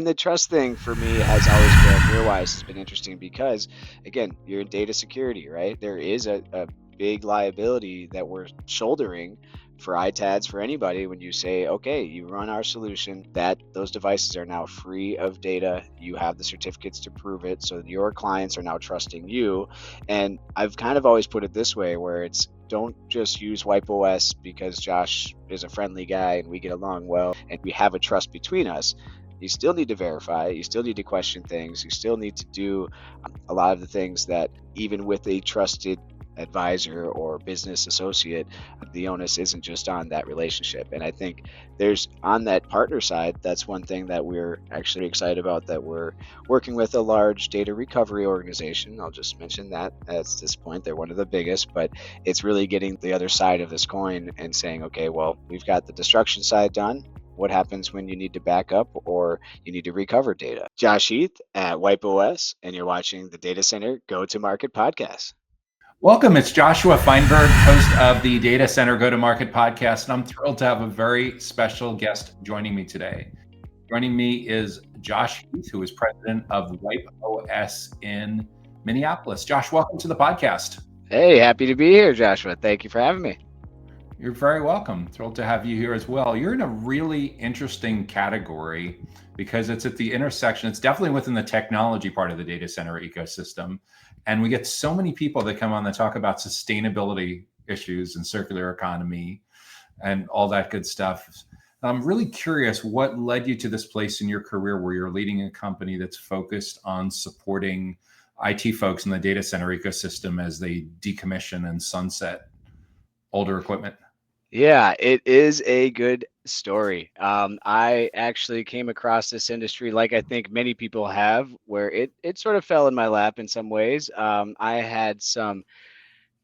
And the trust thing for me has always been, Rearwise has been interesting because, again, you're in data security, right? There is a big liability that we're shouldering for ITADs for anybody when you say, okay, you run our solution, that those devices are now free of data. You have the certificates to prove it. So your clients are now trusting you. And I've kind of always put it this way where it's, don't just use WipeOS because Josh is a friendly guy and we get along well and we have a trust between us. You still need to verify, you still need to question things, you still need to do a lot of the things that even with a trusted advisor or business associate, the onus isn't just on that relationship. And I think there's on that partner side, that's one thing that we're actually excited about, that we're working with a large data recovery organization. I'll just mention that at this point, they're one of the biggest, but it's really getting the other side of this coin and saying, okay, well, we've got the destruction side done. What happens when you need to back up or you need to recover data? Josh Heath at WipeOS, and you're watching the Data Center Go-to-Market podcast. Welcome. It's Joshua Feinberg, host of the Data Center Go-to-Market podcast, and I'm thrilled to have a very special guest joining me today. Joining me is Josh Heath, who is president of WipeOS in Minneapolis. Josh, welcome to the podcast. Hey, happy to be here, Joshua. Thank you for having me. You're very welcome. Thrilled to have you here as well. You're in a really interesting category because it's at the intersection. It's definitely within the technology part of the data center ecosystem. And we get so many people that come on that talk about sustainability issues and circular economy and all that good stuff. I'm really curious what led you to this place in your career where you're leading a company that's focused on supporting IT folks in the data center ecosystem as they decommission and sunset older equipment. Yeah, it is a good story. I actually came across this industry like I think many people have, where it sort of fell in my lap in some ways. I had some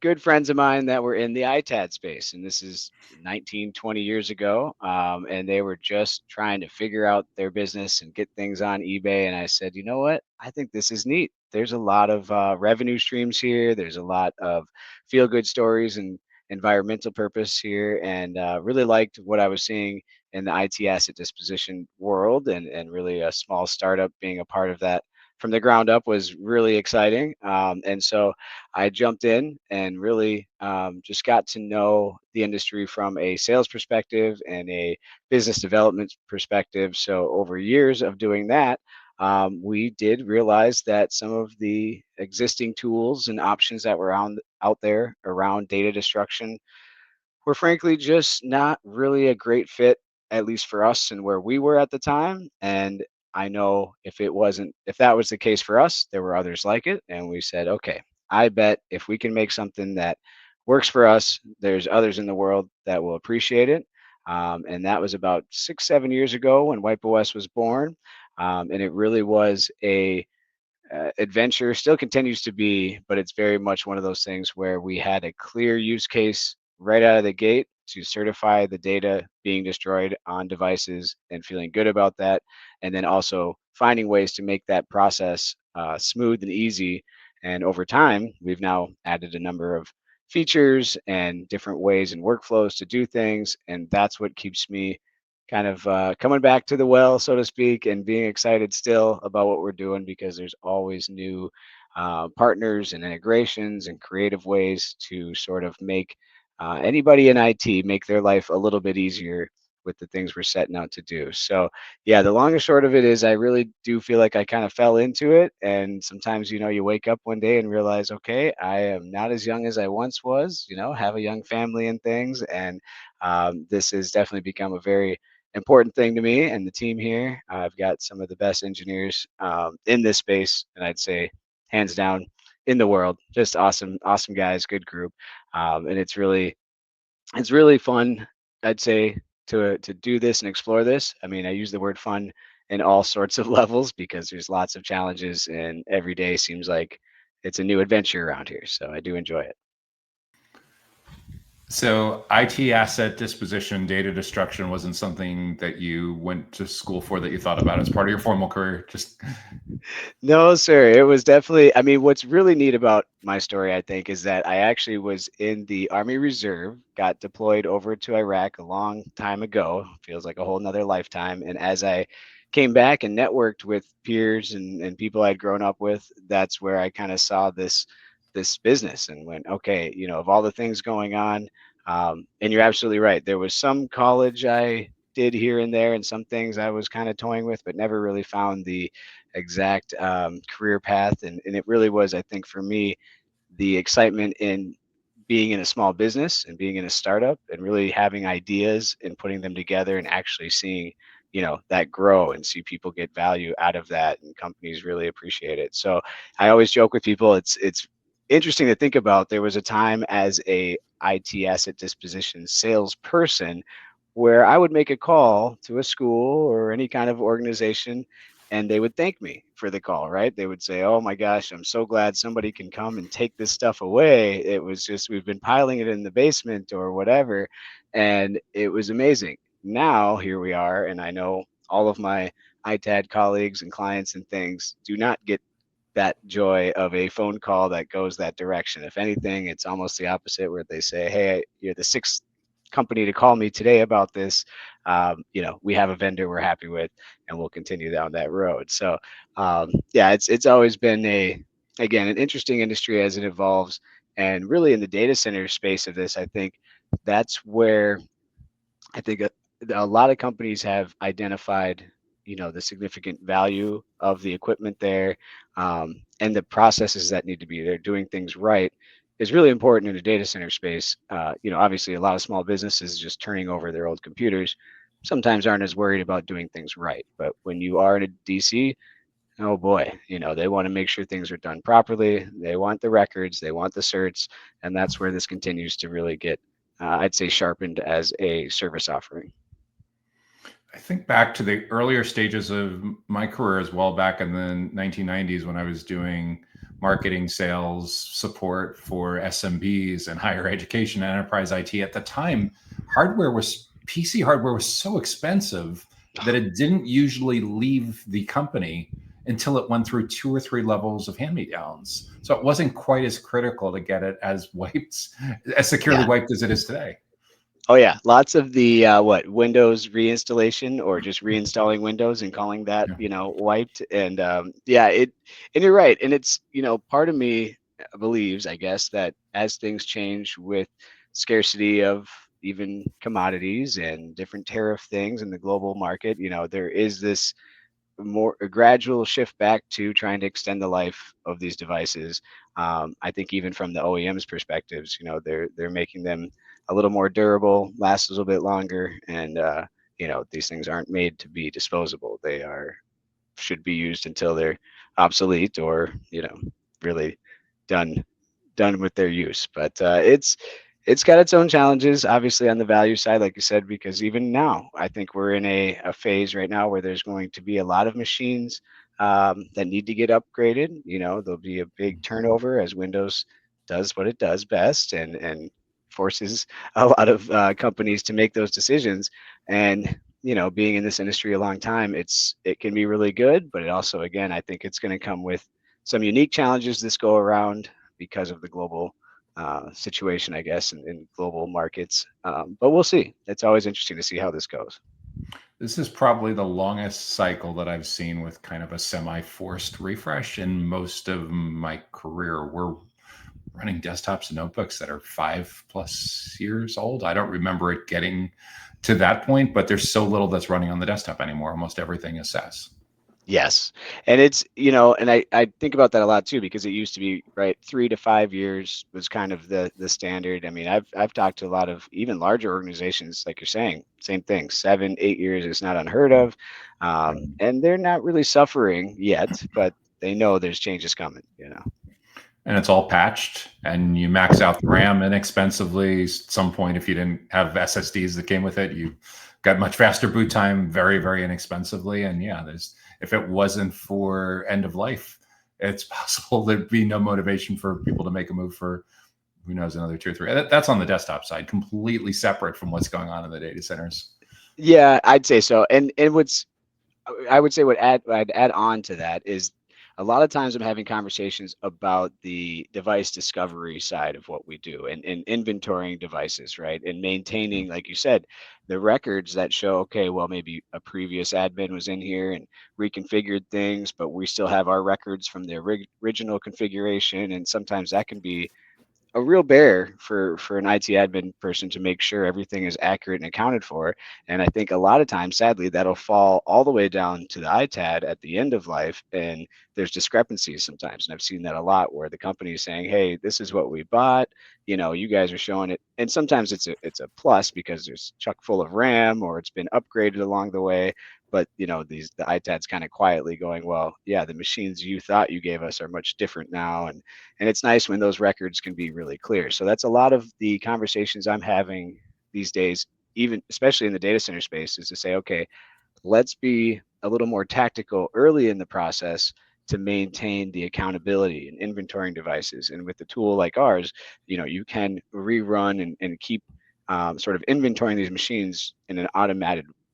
good friends of mine that were in the ITAD space, and this is 19, 20 years ago, and they were just trying to figure out their business and get things on eBay. And I said, you know what? I think this is neat. There's a lot of revenue streams here. There's a lot of feel-good stories and environmental purpose here, and really liked what I was seeing in the IT asset disposition world, and really a small startup being a part of that from the ground up was really exciting. And so I jumped in and really just got to know the industry from a sales perspective and a business development perspective. So over years of doing that, we did realize that some of the existing tools and options that were out there around data destruction were frankly just not really a great fit, at least for us and where we were at the time. And I know if that was the case for us, there were others like it. And we said, okay, I bet if we can make something that works for us, there's others in the world that will appreciate it. And that was about 6, 7 years ago when WipeOS was born. And it really was a adventure, still continues to be, but it's very much one of those things where we had a clear use case right out of the gate to certify the data being destroyed on devices and feeling good about that. And then also finding ways to make that process smooth and easy. And over time, we've now added a number of features and different ways and workflows to do things. And that's what keeps me kind of coming back to the well, so to speak, and being excited still about what we're doing because there's always new partners and integrations and creative ways to sort of make anybody in IT make their life a little bit easier with the things we're setting out to do. So yeah, the long and short of it is I really do feel like I kind of fell into it. And sometimes, you wake up one day and realize, okay, I am not as young as I once was, have a young family and things. And this has definitely become a very important thing to me and the team here. I've got some of the best engineers in this space, and I'd say hands down in the world. Just awesome, awesome guys, good group, and it's really fun. I'd say to do this and explore this. I mean, I use the word fun in all sorts of levels because there's lots of challenges, and every day seems like it's a new adventure around here. So I do enjoy it. So IT asset disposition, data destruction wasn't something that you went to school for, that you thought about as part of your formal career? No, sir. It was definitely, I mean, what's really neat about my story, I think, is that I actually was in the Army Reserve, got deployed over to Iraq a long time ago, feels like a whole nother lifetime. And as I came back and networked with peers and people I'd grown up with, that's where I kind of saw this business and went, okay, of all the things going on, and you're absolutely right. There was some college I did here and there, and some things I was kind of toying with, but never really found the exact career path. And it really was, I think, for me, the excitement in being in a small business and being in a startup and really having ideas and putting them together and actually seeing that grow and see people get value out of that and companies really appreciate it. So I always joke with people, it's interesting to think about. There was a time as a IT asset disposition salesperson where I would make a call to a school or any kind of organization, and they would thank me for the call, right? They would say, "Oh my gosh, I'm so glad somebody can come and take this stuff away. It was just, we've been piling it in the basement or whatever." And it was amazing. Now here we are, and I know all of my ITAD colleagues and clients and things do not get that joy of a phone call that goes that direction. If anything, it's almost the opposite, where they say, "Hey, you're the sixth company to call me today about this. We have a vendor we're happy with, and we'll continue down that road." So, yeah, it's always been again, an interesting industry as it evolves, and really in the data center space of this, I think that's where I think a lot of companies have identified, the significant value of the equipment there, and the processes that need to be there, doing things right is really important in the data center space. Obviously, a lot of small businesses just turning over their old computers sometimes aren't as worried about doing things right. But when you are in a DC, oh boy, they want to make sure things are done properly. They want the records, they want the certs, and that's where this continues to really get, I'd say, sharpened as a service offering. I think back to the earlier stages of my career as well, back in the 1990s when I was doing marketing, sales, support for SMBs and higher education and enterprise IT. At the time, PC hardware was so expensive that it didn't usually leave the company until it went through 2 or 3 levels of hand-me-downs. So it wasn't quite as critical to get it as securely Yeah. wiped as it is today. Oh yeah, lots of the Windows reinstallation or just reinstalling Windows and calling that Yeah. wiped. And yeah, and you're right. And it's part of me believes, I guess, that as things change with scarcity of even commodities and different tariff things in the global market, there is this more a gradual shift back to trying to extend the life of these devices. I think even from the OEM's perspectives, they're making them a little more durable, last a little bit longer, and these things aren't made to be disposable. They should be used until they're obsolete or really done with their use. But it's got its own challenges, obviously, on the value side, like you said, because even now, I think we're in a phase right now where there's going to be a lot of machines that need to get upgraded. There'll be a big turnover as Windows does what it does best and forces a lot of companies to make those decisions. And being in this industry a long time, it can be really good, but it also, again, I think it's going to come with some unique challenges this go around because of the global situation, I guess, in global markets. But we'll see. It's always interesting to see how this goes. This is probably the longest cycle that I've seen with kind of a semi-forced refresh in most of my career. We're running desktops and notebooks that are 5+ years old. I don't remember it getting to that point, but there's so little that's running on the desktop anymore. Almost everything is SaaS. Yes. And it's, and I think about that a lot too, because it used to be, right, 3 to 5 years was kind of the standard. I mean, I've talked to a lot of even larger organizations, like you're saying, same thing, 7, 8 years is not unheard of. And they're not really suffering yet, but they know there's changes coming. And it's all patched, and you max out the RAM inexpensively. At some point, if you didn't have SSDs that came with it, you got much faster boot time very, very inexpensively. And yeah, if it wasn't for end of life, it's possible there'd be no motivation for people to make a move for, who knows, another 2 or 3. That's on the desktop side, completely separate from what's going on in the data centers. Yeah, I'd say so. And I would say I'd add on to that is a lot of times I'm having conversations about the device discovery side of what we do, and inventorying devices, right? And maintaining, like you said, the records that show, okay, well, maybe a previous admin was in here and reconfigured things, but we still have our records from the original configuration. And sometimes that can be a real bear for an IT admin person to make sure everything is accurate and accounted for. And I think a lot of times, sadly, that'll fall all the way down to the ITAD at the end of life, and there's discrepancies sometimes. And I've seen that a lot where the company is saying, "Hey, this is what we bought. You guys are showing it." And sometimes it's a plus because there's chuck full of RAM or it's been upgraded along the way. But the ITAD's kind of quietly going, "Well, yeah, the machines you thought you gave us are much different now," and it's nice when those records can be really clear. So that's a lot of the conversations I'm having these days, even especially in the data center space, is to say, okay, let's be a little more tactical early in the process to maintain the accountability and inventorying devices. And with a tool like ours, you can rerun and keep sort of inventorying these machines in an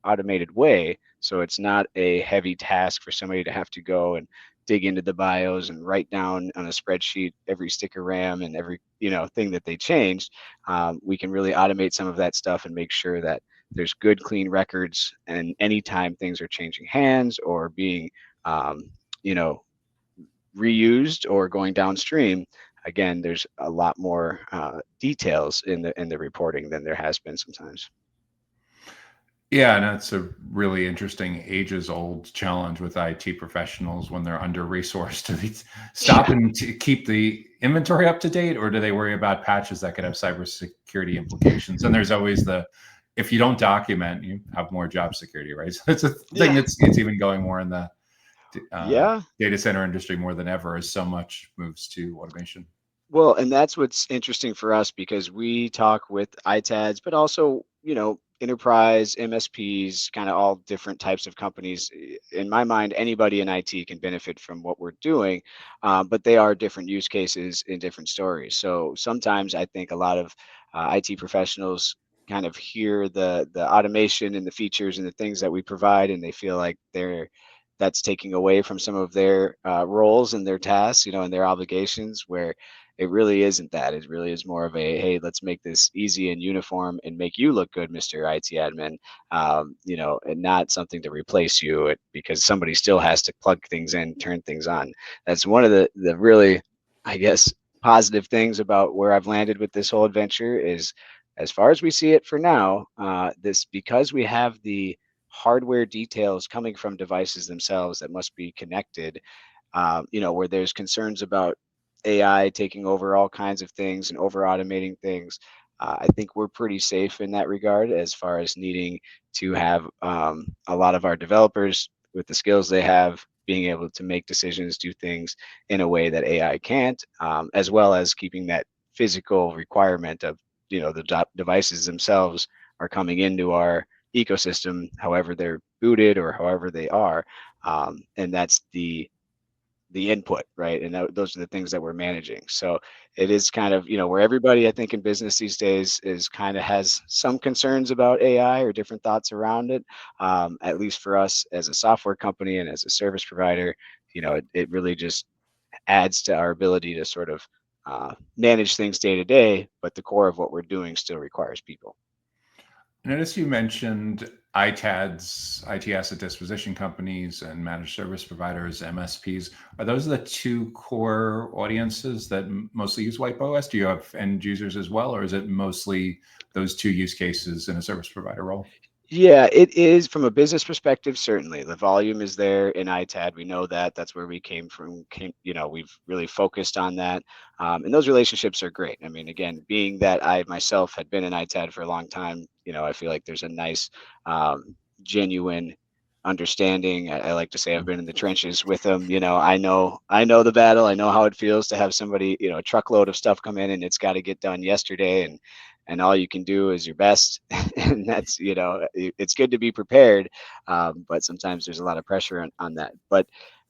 automated way. So it's not a heavy task for somebody to have to go and dig into the BIOS and write down on a spreadsheet every stick of RAM and every thing that they changed. We can really automate some of that stuff and make sure that there's good, clean records. And anytime things are changing hands or being, um, you know, reused or going downstream, again, there's a lot more details in the reporting than there has been sometimes. Yeah, and that's a really interesting ages-old challenge with IT professionals when they're under-resourced. Do they stop Yeah. and keep the inventory up to date, or do they worry about patches that could have cybersecurity implications? And there's always if you don't document, you have more job security, right? So it's a thing Yeah. it's even going more in the Yeah. data center industry more than ever as so much moves to automation. Well, and that's what's interesting for us because we talk with ITADs, but also, enterprise, MSPs, kind of all different types of companies. In my mind, anybody in IT can benefit from what we're doing, but they are different use cases in different stories. So sometimes I think a lot of IT professionals kind of hear the automation and the features and the things that we provide, and they feel like that's taking away from some of their roles and their tasks, and their obligations, where it really isn't that. It really is more of a, hey, let's make this easy and uniform and make you look good, Mr. IT admin, and not something to replace you because somebody still has to plug things in, turn things on. That's one of the really, I guess, positive things about where I've landed with this whole adventure is, as far as we see it for now, this because we have the hardware details coming from devices themselves that must be connected, where there's concerns about AI taking over all kinds of things and over automating things. I think we're pretty safe in that regard as far as needing to have a lot of our developers with the skills they have being able to make decisions, do things in a way that AI can't, as well as keeping that physical requirement of, the devices themselves are coming into our ecosystem, however they're booted or however they are. And that's the input, right? And those are the things that we're managing. So it is kind of, where everybody, I think, in business these days is kind of has some concerns about AI or different thoughts around it. At least for us as a software company and as a service provider, it really just adds to our ability to sort of manage things day to day, but the core of what we're doing still requires people. Notice you mentioned ITADs, IT asset disposition companies, and managed service providers, MSPs. Are those the two core audiences that mostly use WipeOS? Do you have end users as well, or is it mostly those two use cases in a service provider role? Yeah, it is from a business perspective, certainly. The volume is there in ITAD. We know that. That's where we came from. We've really focused on that. And those relationships are great. I mean, again, being that I myself had been in ITAD for a long time, I feel like there's a nice, genuine understanding. I like to say I've been in the trenches with them. I know the battle. I know how it feels to have somebody, a truckload of stuff come in and it's got to get done yesterday. And all you can do is your best. And that's, it's good to be prepared, but sometimes there's a lot of pressure on that. But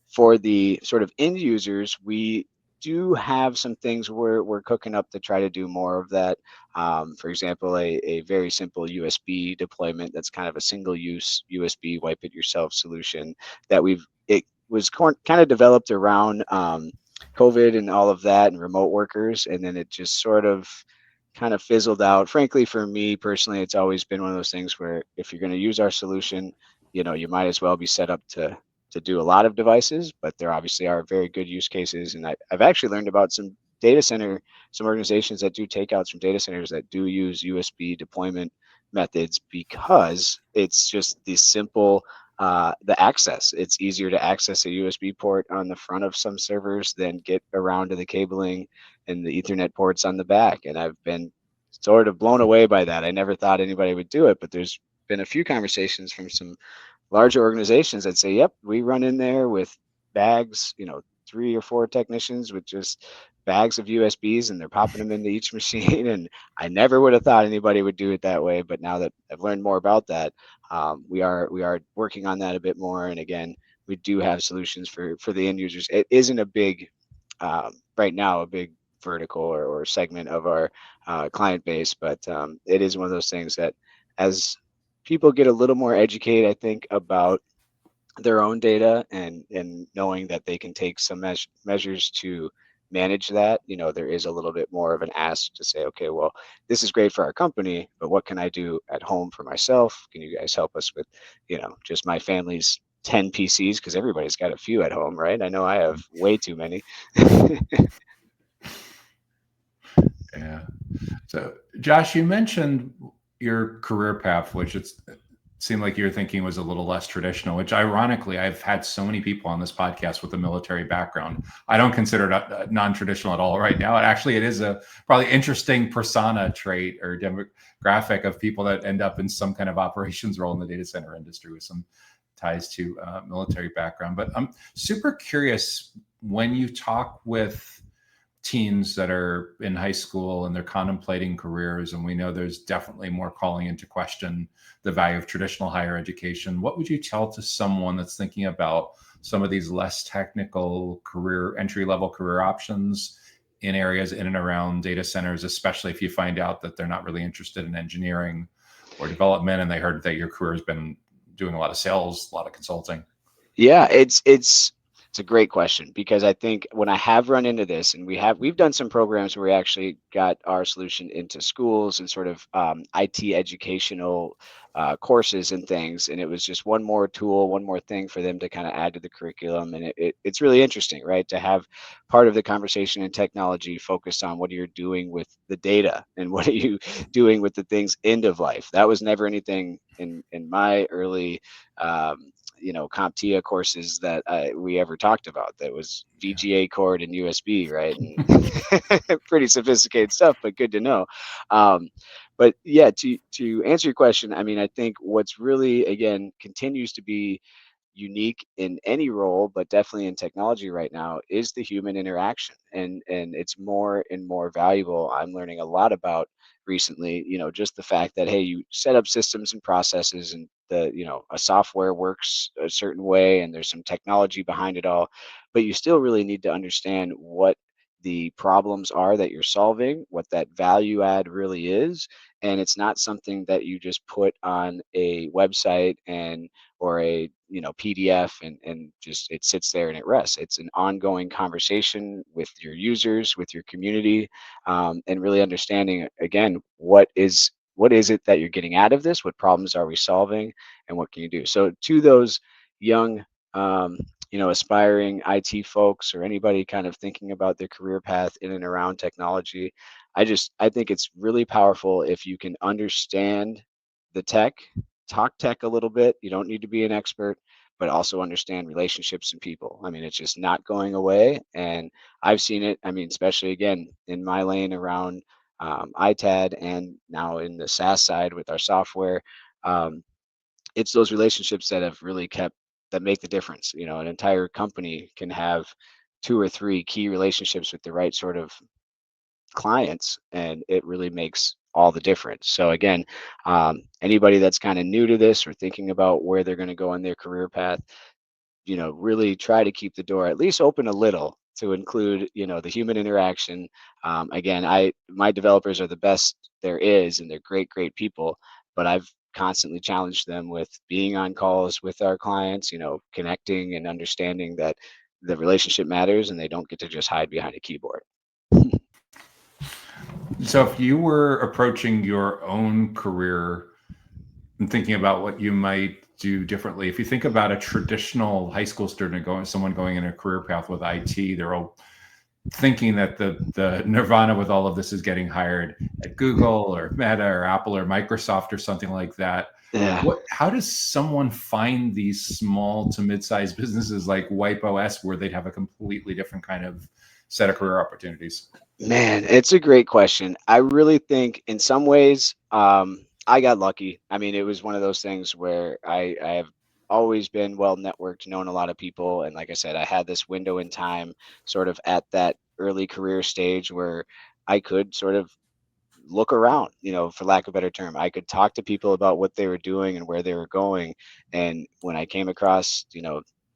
for the sort of end users, we do have some things we're cooking up to try to do more of that. For example, a very simple USB deployment that's kind of a single use USB wipe it yourself solution that was kind of developed around COVID and all of that and remote workers, and then it just sort of kind of fizzled out. Frankly, for me personally, it's always been one of those things where if you're going to use our solution, you might as well be set up to do a lot of devices, but there obviously are very good use cases. And I've actually learned about some organizations that do takeouts from data centers that do use USB deployment methods because it's just the simple the access. It's easier to access a USB port on the front of some servers than get around to the cabling and the Ethernet ports on the back. And I've been sort of blown away by that. I never thought anybody would do it, but there's been a few conversations from some larger organizations that say, yep, we run in there with bags, 3 or 4 technicians with just bags of USBs and they're popping them into each machine. And I never would have thought anybody would do it that way. But now that I've learned more about that, we are working on that a bit more. And again, we do have solutions for the end users. It isn't a big, right now, a big vertical or segment of our client base, but it is one of those things that as people get a little more educated, I think, about their own data and knowing that they can take some measures to manage that, there is a little bit more of an ask to say, okay, well, this is great for our company, but what can I do at home for myself? Can you guys help us with, just my family's 10 PCs? Because everybody's got a few at home, right? I know I have way too many. Yeah. So, Josh, you mentioned your career path, which it seemed like your thinking was a little less traditional, which ironically, I've had so many people on this podcast with a military background. I don't consider it non-traditional at all right now. It is a probably interesting persona trait or demographic of people that end up in some kind of operations role in the data center industry with some ties to military background. But I'm super curious when you talk with teens that are in high school and they're contemplating careers, and we know there's definitely more calling into question the value of traditional higher education. What would you tell to someone that's thinking about some of these less technical career, entry-level career options in areas in and around data centers, especially if you find out that they're not really interested in engineering or development and they heard that your career has been doing a lot of sales, a lot of consulting? Yeah, it's a great question because I think when I have run into this, and we've done some programs where we actually got our solution into schools and sort of IT educational courses and things, and it was just one more tool, one more thing for them to kind of add to the curriculum, and it's really interesting, right, to have part of the conversation in technology focused on what you're doing with the data and what are you doing with the things end of life. That was never anything in my early CompTIA courses that we ever talked about. That was VGA cord and USB, right? And pretty sophisticated stuff, but good to know. But yeah, to answer your question, I mean, I think what's really, again, continues to be unique in any role, but definitely in technology right now, is the human interaction, and it's more and more valuable. I'm learning a lot about recently, just the fact that, hey, you set up systems and processes, and a software works a certain way, and there's some technology behind it all, but you still really need to understand what the problems are that you're solving, what that value add really is. And it's not something that you just put on a website and or a PDF and just it sits there and it rests. It's an ongoing conversation with your users, with your community, and really understanding, again, what is it that you're getting out of this? What problems are we solving, and what can you do? So to those young aspiring IT folks or anybody kind of thinking about their career path in and around technology, I think it's really powerful if you can understand the tech, talk tech a little bit. You don't need to be an expert, but also understand relationships and people. I mean, it's just not going away. And I've seen it, I mean, especially again in my lane around ITAD and now in the SaaS side with our software. It's those relationships that have really that make the difference. An entire company can have 2 or 3 key relationships with the right sort of clients, and it really makes all the difference. So again, anybody that's kind of new to this or thinking about where they're going to go in their career path, really try to keep the door at least open a little to include, the human interaction. Again, my developers are the best there is, and they're great people. But I've constantly challenge them with being on calls with our clients, connecting and understanding that the relationship matters and they don't get to just hide behind a keyboard. So if you were approaching your own career and thinking about what you might do differently, if you think about a traditional high school student someone going in a career path with IT, they're all thinking that the nirvana with all of this is getting hired at Google or Meta or Apple or Microsoft or something like that. Yeah. How does someone find these small to mid-sized businesses like WipeOS where they'd have a completely different kind of set of career opportunities? Man, it's a great question. I really think in some ways, I got lucky. I mean, it was one of those things where I have always been well networked, known a lot of people. And like I said, I had this window in time sort of at that early career stage where I could sort of look around, for lack of a better term. I could talk to people about what they were doing and where they were going. And when I came across,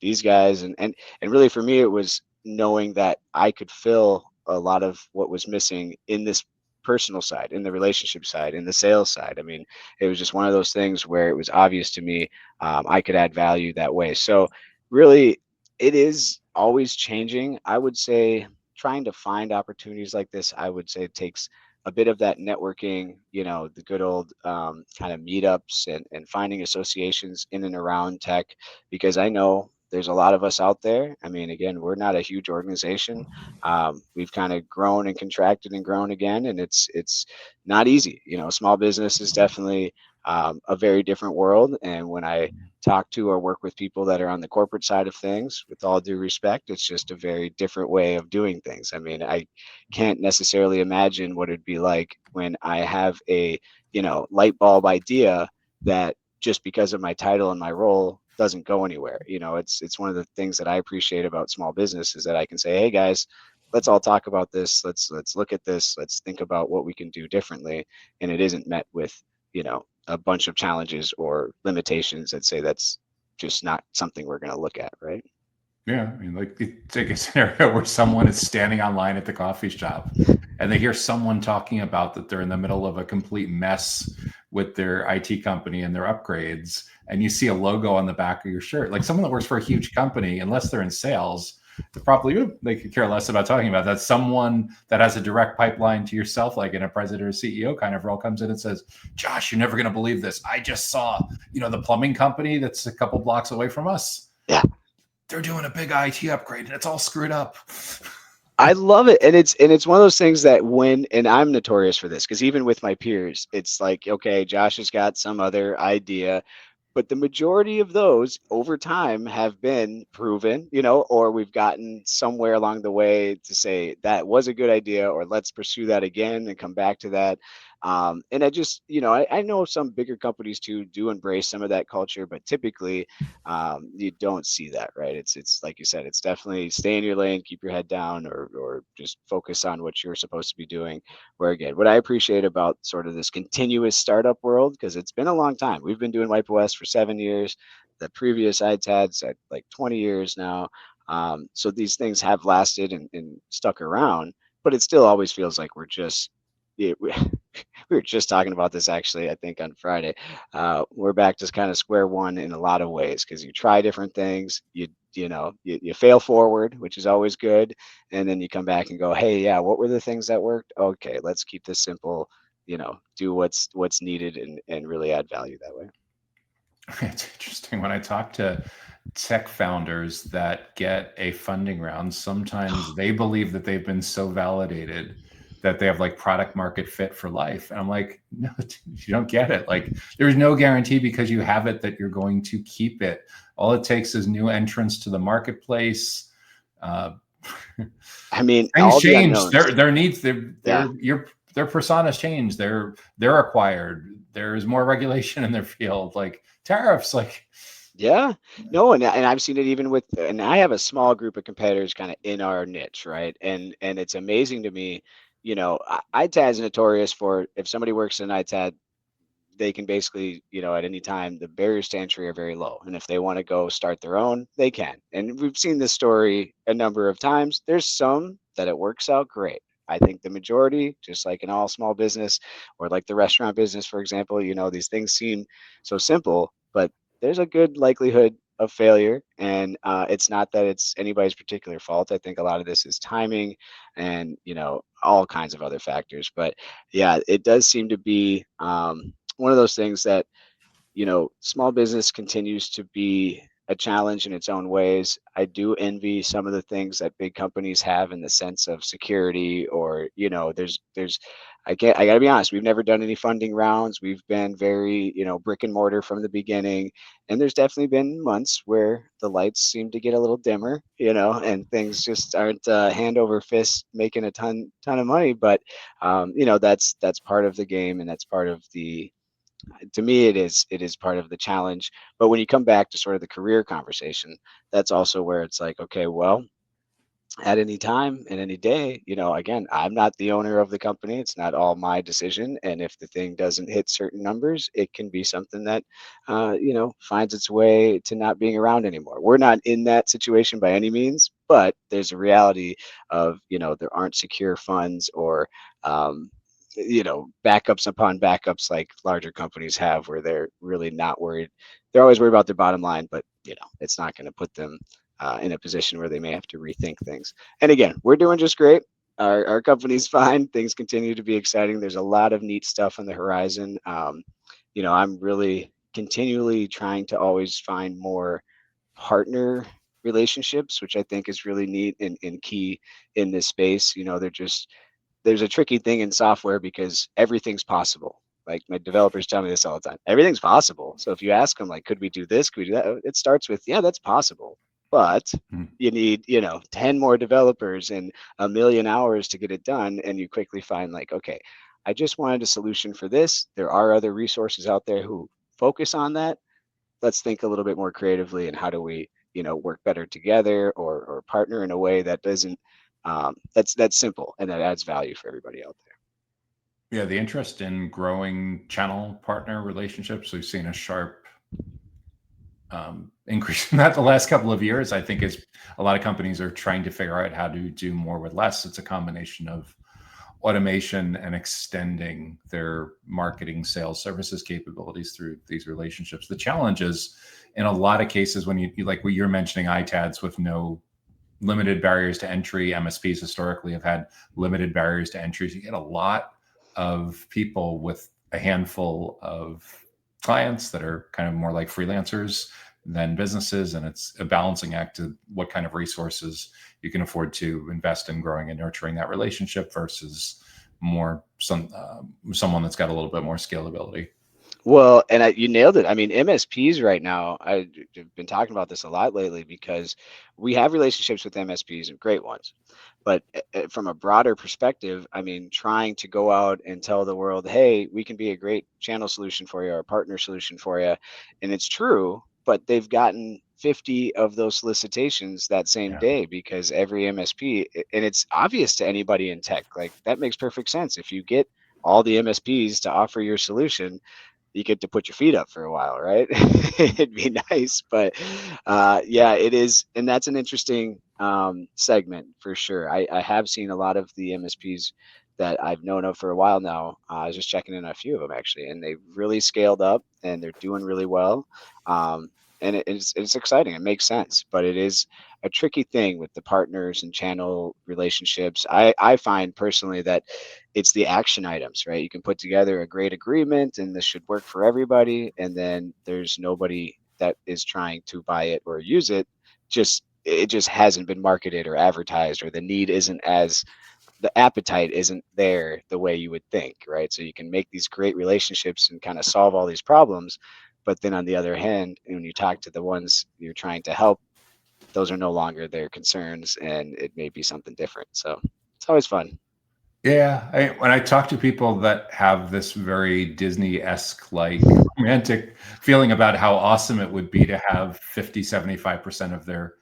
these guys and really for me, it was knowing that I could fill a lot of what was missing in this personal side, in the relationship side, in the sales side. I mean, it was just one of those things where it was obvious to me I could add value that way. So really, it is always changing. I would say trying to find opportunities like this, I would say it takes a bit of that networking, the good old kind of meetups and finding associations in and around tech, because I know there's a lot of us out there. I mean, again, we're not a huge organization. We've kind of grown and contracted and grown again, and it's not easy. Small business is definitely a very different world. And when I talk to or work with people that are on the corporate side of things, with all due respect, it's just a very different way of doing things. I mean, I can't necessarily imagine what it'd be like when I have a, light bulb idea that just because of my title and my role doesn't go anywhere. It's one of the things that I appreciate about small business is that I can say, hey guys, let's all talk about this. Let's look at this. Let's think about what we can do differently. And it isn't met with, a bunch of challenges or limitations that say that's just not something we're going to look at, right? Yeah, I mean, like take a scenario where someone is standing online at the coffee shop and they hear someone talking about that they're in the middle of a complete mess with their IT company and their upgrades, and you see a logo on the back of your shirt. Like someone that works for a huge company, unless they're in sales, they could care less about talking about that. Someone that has a direct pipeline to yourself, like in a president or CEO kind of role, comes in and says, Josh, you're never going to believe this. I just saw, the plumbing company that's a couple blocks away from us. Yeah. They're doing a big IT upgrade and it's all screwed up. I love it. And it's one of those things that and I'm notorious for this, because even with my peers, it's like, okay, Josh has got some other idea, but the majority of those over time have been proven, or we've gotten somewhere along the way to say that was a good idea, or let's pursue that again and come back to that. And I just, I know some bigger companies too do embrace some of that culture, but typically you don't see that, right? It's like you said, it's definitely stay in your lane, keep your head down, or just focus on what you're supposed to be doing. Where again, what I appreciate about sort of this continuous startup world, because it's been a long time. We've been doing WipeOS for 7 years. The previous ITAD's at like 20 years now. So these things have lasted and stuck around, but it still always feels like we're just, we were just talking about this actually, I think on Friday. We're back to kind of square one in a lot of ways, because you try different things, you fail forward, which is always good, and then you come back and go, hey, yeah, what were the things that worked? Okay, let's keep this simple. Do what's needed and really add value that way. It's interesting when I talk to tech founders that get a funding round, sometimes they believe that they've been so validated that they have like product market fit for life. And I'm like, no, you don't get it. Like there's no guarantee because you have it that you're going to keep it. All it takes is new entrants to the marketplace. I mean, things all the change. unknowns. Their needs, Yeah. their personas change. They're acquired. There's more regulation in their field, like tariffs. Like, Yeah, no, and I've seen it even with, and I have a small group of competitors kind of in our niche, right? And it's amazing to me, ITAD is notorious for, if somebody works in ITAD, they can basically, at any time, the barriers to entry are very low. And if they want to go start their own, they can. And we've seen this story a number of times. There's some that it works out great. I think the majority, just like in all small business or like the restaurant business, for example, these things seem so simple, but there's a good likelihood of failure. And it's not that it's anybody's particular fault. I think a lot of this is timing and, all kinds of other factors. But yeah, it does seem to be one of those things that small business continues to be a challenge in its own ways. I do envy some of the things that big companies have in the sense of security, or I gotta be honest, we've never done any funding rounds. We've been very, brick and mortar from the beginning. And there's definitely been months where the lights seem to get a little dimmer, and things just aren't hand over fist making a ton of money. But that's part of the game, and that's part of the to me it is part of the challenge. But when you come back to sort of the career conversation, that's also where it's like, okay, well, at any time and any day, again, I'm not the owner of the company. It's not all my decision. And if the thing doesn't hit certain numbers, it can be something that, finds its way to not being around anymore. We're not in that situation by any means, but there's a reality of, there aren't secure funds or, backups upon backups like larger companies have, where they're really not worried. They're always worried about their bottom line, but, it's not going to put them in a position where they may have to rethink things. And again, we're doing just great. Our company's fine. Things continue to be exciting. There's a lot of neat stuff on the horizon. I'm really continually trying to always find more partner relationships, which I think is really neat and key in this space. There's a tricky thing in software because everything's possible. Like, my developers tell me this all the time. Everything's possible. So if you ask them, like, could we do this? Could we do that? It starts with, yeah, that's possible. But you need, 10 more developers and a million hours to get it done. And you quickly find, like, okay, I just wanted a solution for this. There are other resources out there who focus on that. Let's think a little bit more creatively, and how do we, work better together, or partner in a way that doesn't that's simple and that adds value for everybody out there. Yeah, the interest in growing channel partner relationships, we've seen a sharp increase in that the last couple of years. I think is a lot of companies are trying to figure out how to do more with less. It's a combination of automation and extending their marketing, sales, services capabilities through these relationships. The challenge is, in a lot of cases, when you like what you're mentioning, ITADs with no limited barriers to entry. MSPs historically have had limited barriers to entry. So you get a lot of people with a handful of clients that are kind of more like freelancers than businesses. And it's a balancing act to what kind of resources you can afford to invest in growing and nurturing that relationship versus more someone that's got a little bit more scalability. Well, and you nailed it. I mean, MSPs right now, I've been talking about this a lot lately, because we have relationships with MSPs and great ones. But from a broader perspective, I mean, trying to go out and tell the world, hey, we can be a great channel solution for you, or a partner solution for you. And it's true, but they've gotten 50 of those solicitations that same day, because every MSP, and it's obvious to anybody in tech, like, that makes perfect sense. If you get all the MSPs to offer your solution, you get to put your feet up for a while, right? It'd be nice, but yeah, it is. And that's an interesting segment for sure. I have seen a lot of the MSPs that I've known of for a while now. I was just checking in on a few of them, actually, and they've really scaled up and they're doing really well. And it's exciting. It makes sense, but it is a tricky thing with the partners and channel relationships. I find personally that it's the action items, right? You can put together a great agreement and this should work for everybody, and then there's nobody that is trying to buy it or use it. It just hasn't been marketed or advertised, or the appetite isn't there the way you would think, right? So you can make these great relationships and kind of solve all these problems, but then on the other hand, when you talk to the ones you're trying to help, those are no longer their concerns, and it may be something different. So it's always fun. Yeah, when I talk to people that have this very Disney-esque, like, romantic feeling about how awesome it would be to have 50, 75% of their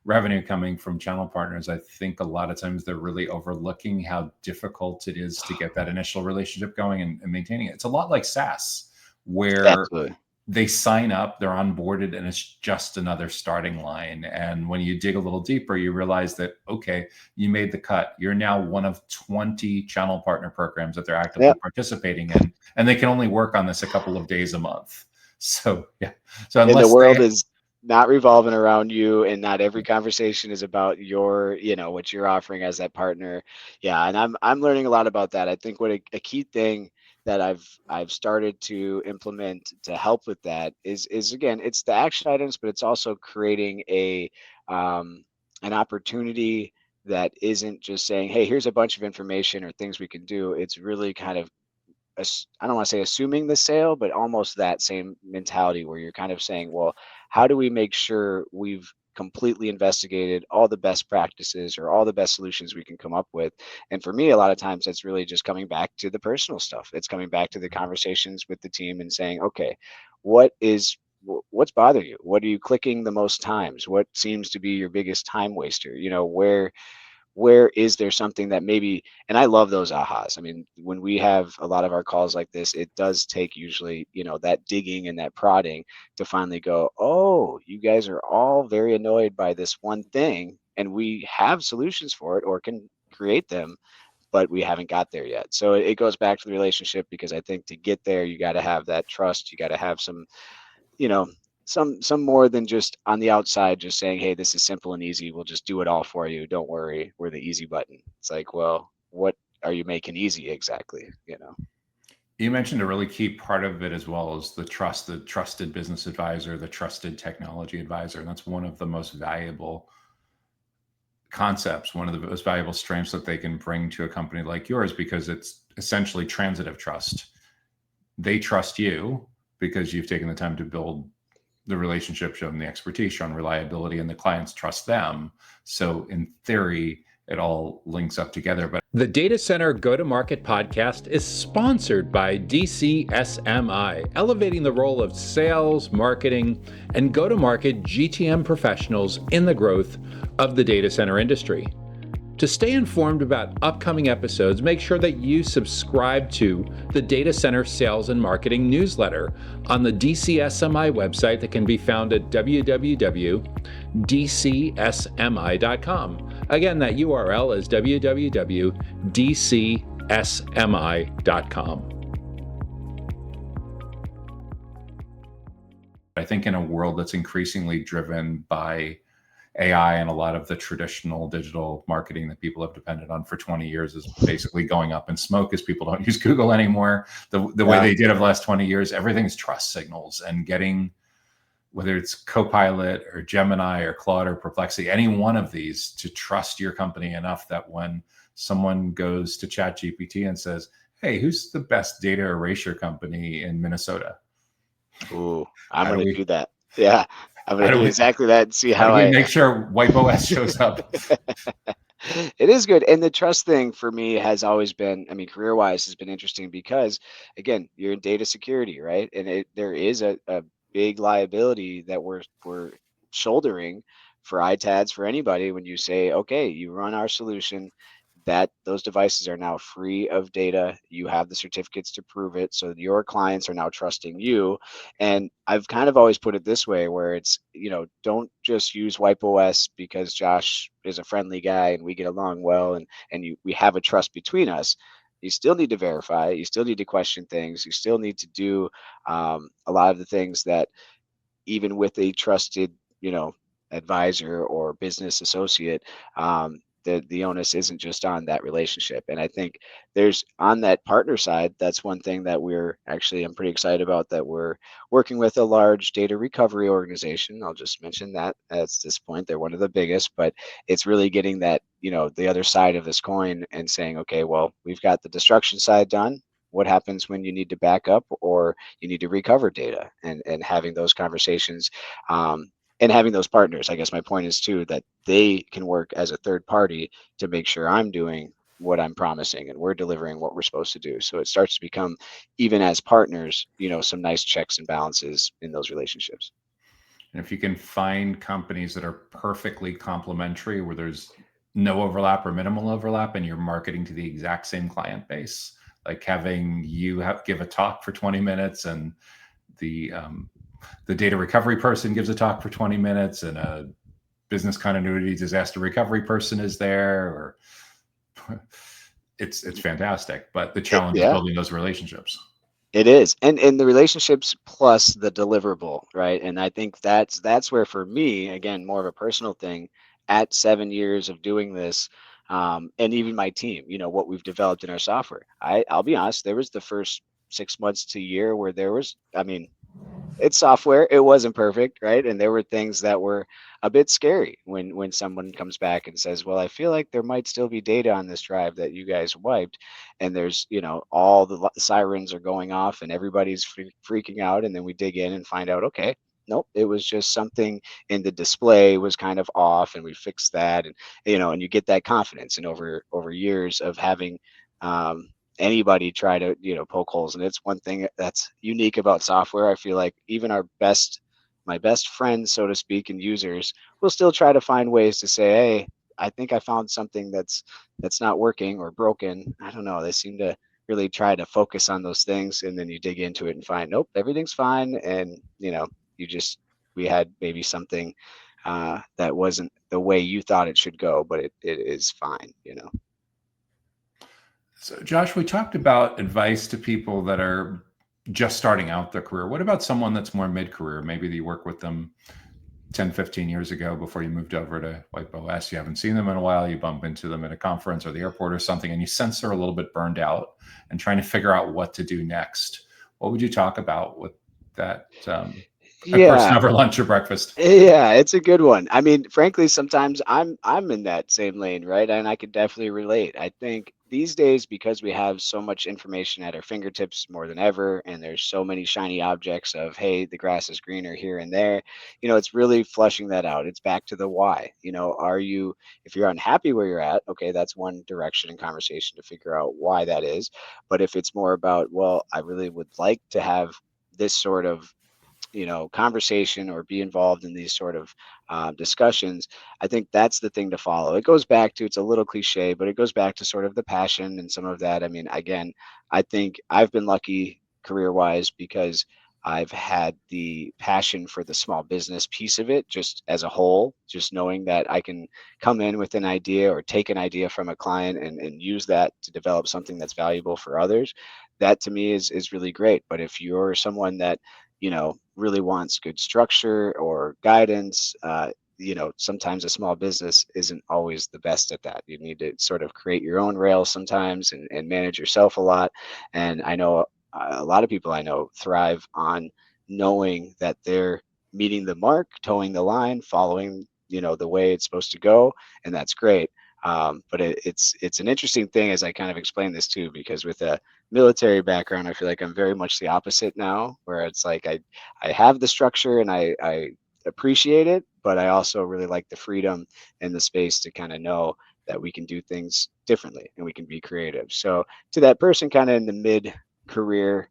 revenue coming from channel partners, I think a lot of times they're really overlooking how difficult it is to get that initial relationship going and maintaining it. It's a lot like SaaS, where Absolutely. they sign up, they're onboarded, and it's just another starting line. And when you dig a little deeper, you realize that, okay, you made the cut. You're now one of 20 channel partner programs that they're actively participating in, and they can only work on this a couple of days a month. So yeah, so And the unless world is not revolving around you, and not every conversation is about your, what you're offering as that partner. Yeah, and I'm learning a lot about that. I think what a key thing that I've started to implement to help with that is again, it's the action items, but it's also creating an opportunity that isn't just saying, hey, here's a bunch of information or things we can do. It's really kind of, I don't want to say assuming the sale, but almost that same mentality where you're kind of saying, well, how do we make sure we've completely investigated all the best practices or all the best solutions we can come up with? And for me, a lot of times that's really just coming back to the personal stuff. It's coming back to the conversations with the team and saying, okay, what's bothering you? What are you clicking the most times? What seems to be your biggest time waster? Where is there something that maybe, and I love those ahas. I mean, when we have a lot of our calls like this, it does take usually, that digging and that prodding to finally go, oh, you guys are all very annoyed by this one thing, and we have solutions for it or can create them, but we haven't got there yet. So it goes back to the relationship, because I think to get there, you got to have that trust. You got to have some, you know, some more than just on the outside, just saying, hey, this is simple and easy. We'll just do it all for you. Don't worry. We're the easy button. It's like, well, what are you making easy exactly? You mentioned a really key part of it as well as the trust, the trusted business advisor, the trusted technology advisor. And that's one of the most valuable concepts, one of the most valuable strengths that they can bring to a company like yours, because it's essentially transitive trust. They trust you because you've taken the time to build the relationship, show them the expertise, show them reliability, and the clients trust them. So in theory, it all links up together. But the Data Center Go-to-Market podcast is sponsored by DCSMI, elevating the role of sales, marketing, and go-to-market GTM professionals in the growth of the data center industry. To stay informed about upcoming episodes, make sure that you subscribe to the Data Center Sales and Marketing newsletter on the DCSMI website that can be found at www.dcsmi.com. Again, that URL is www.dcsmi.com. I think in a world that's increasingly driven by AI, and a lot of the traditional digital marketing that people have depended on for 20 years is basically going up in smoke as people don't use Google anymore the way they did over the last 20 years. Everything's trust signals, and getting, whether it's Copilot or Gemini or Claude or Perplexity, any one of these, to trust your company enough that when someone goes to ChatGPT and says, hey, who's the best data erasure company in Minnesota? Ooh, I'm going to do that. Yeah. I'm going to do exactly that and see how do we make sure WipeOS shows up? It is good. And the trust thing for me has always been, I mean, career-wise has been interesting because, again, you're in data security, right? And there is a big liability that we're shouldering for ITADs, for anybody, when you say, okay, you run our solution, that those devices are now free of data. You have the certificates to prove it. So your clients are now trusting you. And I've kind of always put it this way, where it's, don't just use WipeOS because Josh is a friendly guy and we get along well, and we have a trust between us. You still need to verify. You still need to question things. You still need to do a lot of the things that, even with a trusted, advisor or business associate, the onus isn't just on that relationship. And I think there's, on that partner side, that's one thing that I'm pretty excited about, that we're working with a large data recovery organization. I'll just mention that at this point, they're one of the biggest, but it's really getting that, the other side of this coin and saying, okay, well, we've got the destruction side done. What happens when you need to back up or you need to recover data, and having those conversations, and having those partners. I guess my point is too, that they can work as a third party to make sure I'm doing what I'm promising and we're delivering what we're supposed to do. So it starts to become, even as partners, some nice checks and balances in those relationships. And if you can find companies that are perfectly complementary, where there's no overlap or minimal overlap, and you're marketing to the exact same client base, like having you give a talk for 20 minutes and the the data recovery person gives a talk for 20 minutes, and a business continuity disaster recovery person is there, or it's fantastic. But the challenge is Yeah. building those relationships. It is, and the relationships plus the deliverable, right? And I think that's where for me, again, more of a personal thing. At 7 years of doing this, and even my team, what we've developed in our software. I'll be honest, there was the first 6 months to a year where there was, I mean, it's software. It wasn't perfect, right? And there were things that were a bit scary when someone comes back and says, "Well, I feel like there might still be data on this drive that you guys wiped," and there's all the sirens are going off and everybody's freaking out, and then we dig in and find out, okay, nope, it was just something in the display was kind of off, and we fixed that, and and you get that confidence, and over years of having um, anybody try to poke holes, and it's one thing that's unique about software. I feel like even my best friends, so to speak, and users will still try to find ways to say, hey, I think I found something that's not working or broken. I don't know, they seem to really try to focus on those things, and then you dig into it and find, nope, everything's fine. And you just we had maybe something that wasn't the way you thought it should go, but it is fine. So, Josh, we talked about advice to people that are just starting out their career. What about someone that's more mid-career? Maybe you work with them 10, 15 years ago before you moved over to WipeOS. You haven't seen them in a while. You bump into them at a conference or the airport or something, and you sense they're a little bit burned out and trying to figure out what to do next. What would you talk about with that a person Yeah. over lunch or breakfast? Yeah, it's a good one. I mean, frankly, sometimes I'm in that same lane, right? And I could definitely relate. I think these days, because we have so much information at our fingertips more than ever, and there's so many shiny objects of, hey, the grass is greener here and there, it's really flushing that out. It's back to the why. If you're unhappy where you're at, okay, that's one direction in conversation to figure out why that is. But if it's more about, well, I really would like to have this sort of conversation or be involved in these sort of discussions, I think that's the thing to follow. It goes back to, it's a little cliche, but it goes back to sort of the passion and some of that. I mean, again, I think I've been lucky career wise because I've had the passion for the small business piece of it, just as a whole, just knowing that I can come in with an idea or take an idea from a client and use that to develop something that's valuable for others. That to me is really great. But if you're someone that really wants good structure or guidance, sometimes a small business isn't always the best at that. You need to sort of create your own rails sometimes and manage yourself a lot. And I know a lot of people I know thrive on knowing that they're meeting the mark, towing the line, following, the way it's supposed to go. And that's great. But it's an interesting thing as I kind of explain this too, because with a military background, I feel like I'm very much the opposite now, where it's like I have the structure and I appreciate it, but I also really like the freedom and the space to kind of know that we can do things differently and we can be creative. So to that person kind of in the mid career,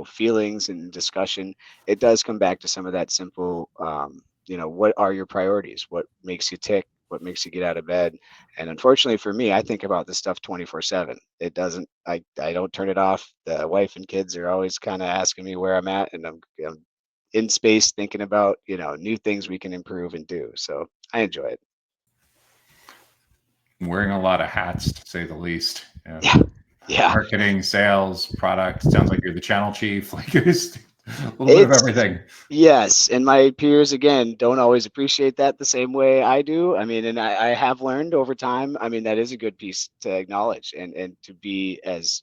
feelings and discussion, it does come back to some of that simple, what are your priorities? What makes you tick? What makes you get out of bed? And unfortunately for me, I think about this stuff 24/7. It doesn't, I don't turn it off. The wife and kids are always kind of asking me where I'm at, and I'm in space thinking about, new things we can improve and do. So I enjoy it. Wearing a lot of hats, to say the least. Yeah. Yeah. Yeah. Marketing, sales, product. Sounds like you're the channel chief. Like you're just a little bit of It's everything. Yes, and my peers again don't always appreciate that the same way I do. I mean, and I have learned over time. I mean, that is a good piece to acknowledge and to be as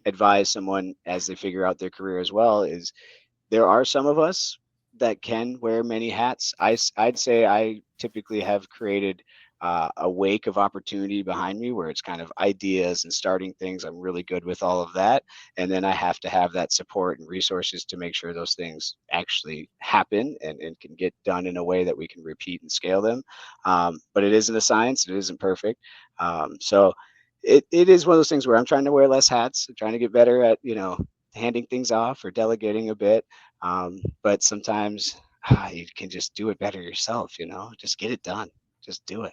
advise someone as they figure out their career as well. Is there are some of us that can wear many hats. I'd say I typically have created a wake of opportunity behind me where it's kind of ideas and starting things. I'm really good with all of that. And then I have to have that support and resources to make sure those things actually happen and can get done in a way that we can repeat and scale them. But it isn't a science, it isn't perfect. So it is one of those things where I'm trying to wear less hats, trying to get better at, handing things off or delegating a bit. But sometimes you can just do it better yourself, just get it done. Just do it.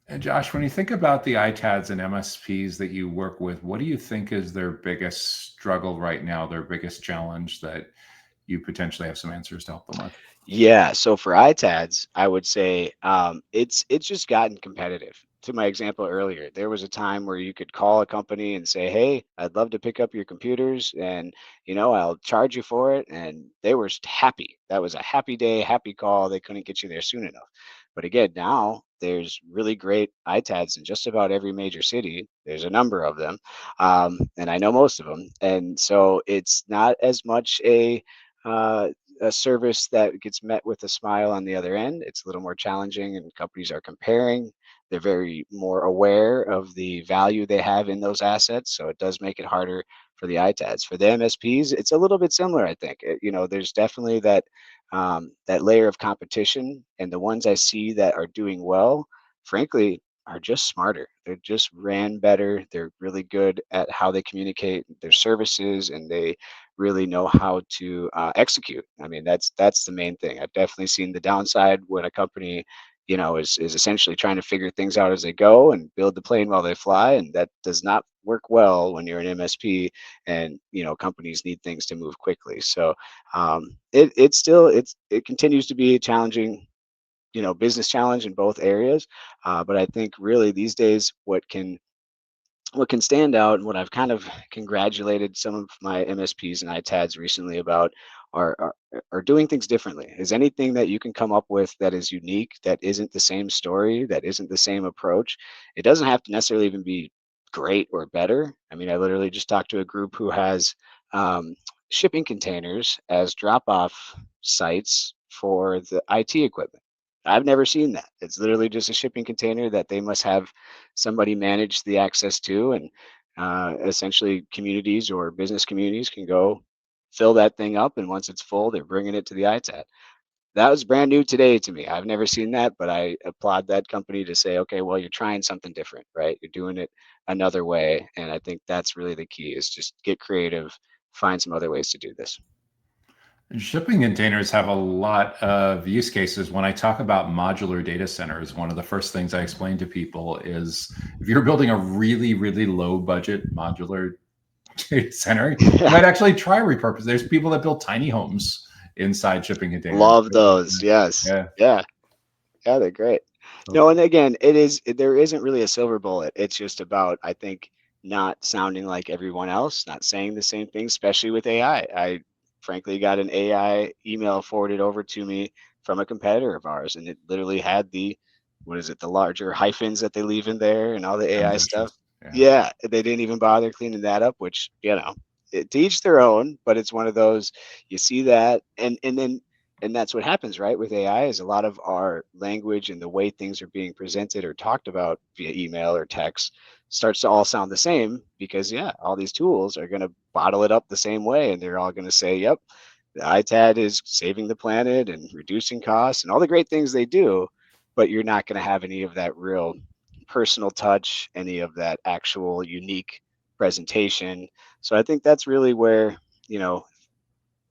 And Josh, when you think about the ITADs and MSPs that you work with, what do you think is their biggest struggle right now, their biggest challenge that you potentially have some answers to help them with? Yeah, so for ITADs, I would say it's just gotten competitive. To my example earlier, there was a time where you could call a company and say, "Hey, I'd love to pick up your computers, and I'll charge you for it." And they were happy. That was a happy day, happy call. They couldn't get you there soon enough. But again, now there's really great ITADs in just about every major city. There's a number of them, and I know most of them. And so it's not as much uh, a service that gets met with a smile on the other end. It's a little more challenging, and companies are comparing. They're very more aware of the value they have in those assets, so it does make it harder for the ITADs. For the MSPs, it's a little bit similar, I think. There's definitely that layer of competition, and the ones I see that are doing well, frankly, are just smarter. They're just ran better. They're really good at how they communicate their services, and they really know how to execute. I mean, that's the main thing. I've definitely seen the downside when a company, is essentially trying to figure things out as they go and build the plane while they fly, and that does not work well when you're an MSP and companies need things to move quickly. So it continues to be a challenging business challenge in both areas, but I think really these days what can stand out and what I've kind of congratulated some of my MSPs and ITADs recently about are doing things differently. Is anything that you can come up with that is unique, that isn't the same story, that isn't the same approach? It doesn't have to necessarily even be great or better. I mean, I literally just talked to a group who has shipping containers as drop-off sites for the IT equipment. I've never seen that. It's literally just a shipping container that they must have somebody manage the access to, and essentially communities or business communities can go fill that thing up, and once it's full, they're bringing it to the ITAD. That was brand new today to me. I've never seen that, but I applaud that company to say, okay, well, you're trying something different, right? You're doing it another way, and I think that's really the key: is just get creative, find some other ways to do this. Shipping containers have a lot of use cases. When I talk about modular data centers, one of the first things I explain to people is if you're building a really, really low budget modular data center, you might actually try repurpose. There's people that build tiny homes inside shipping containers. Love those. Yes. Yeah. Yeah. Yeah, they're great. No, and again, there isn't really a silver bullet. It's just about, I think, not sounding like everyone else, not saying the same thing, especially with AI. I frankly got an AI email forwarded over to me from a competitor of ours, and it literally had what is it, the larger hyphens that they leave in there and all the AI stuff. Ambitious. Yeah. Yeah, they didn't even bother cleaning that up, which, to each their own, but it's one of those, you see that, and that's what happens, right, with AI, is a lot of our language and the way things are being presented or talked about via email or text starts to all sound the same because, yeah, all these tools are going to bottle it up the same way, and they're all going to say, yep, the ITAD is saving the planet and reducing costs and all the great things they do, but you're not going to have any of that real personal touch, any of that actual unique presentation. So I think that's really where, you know,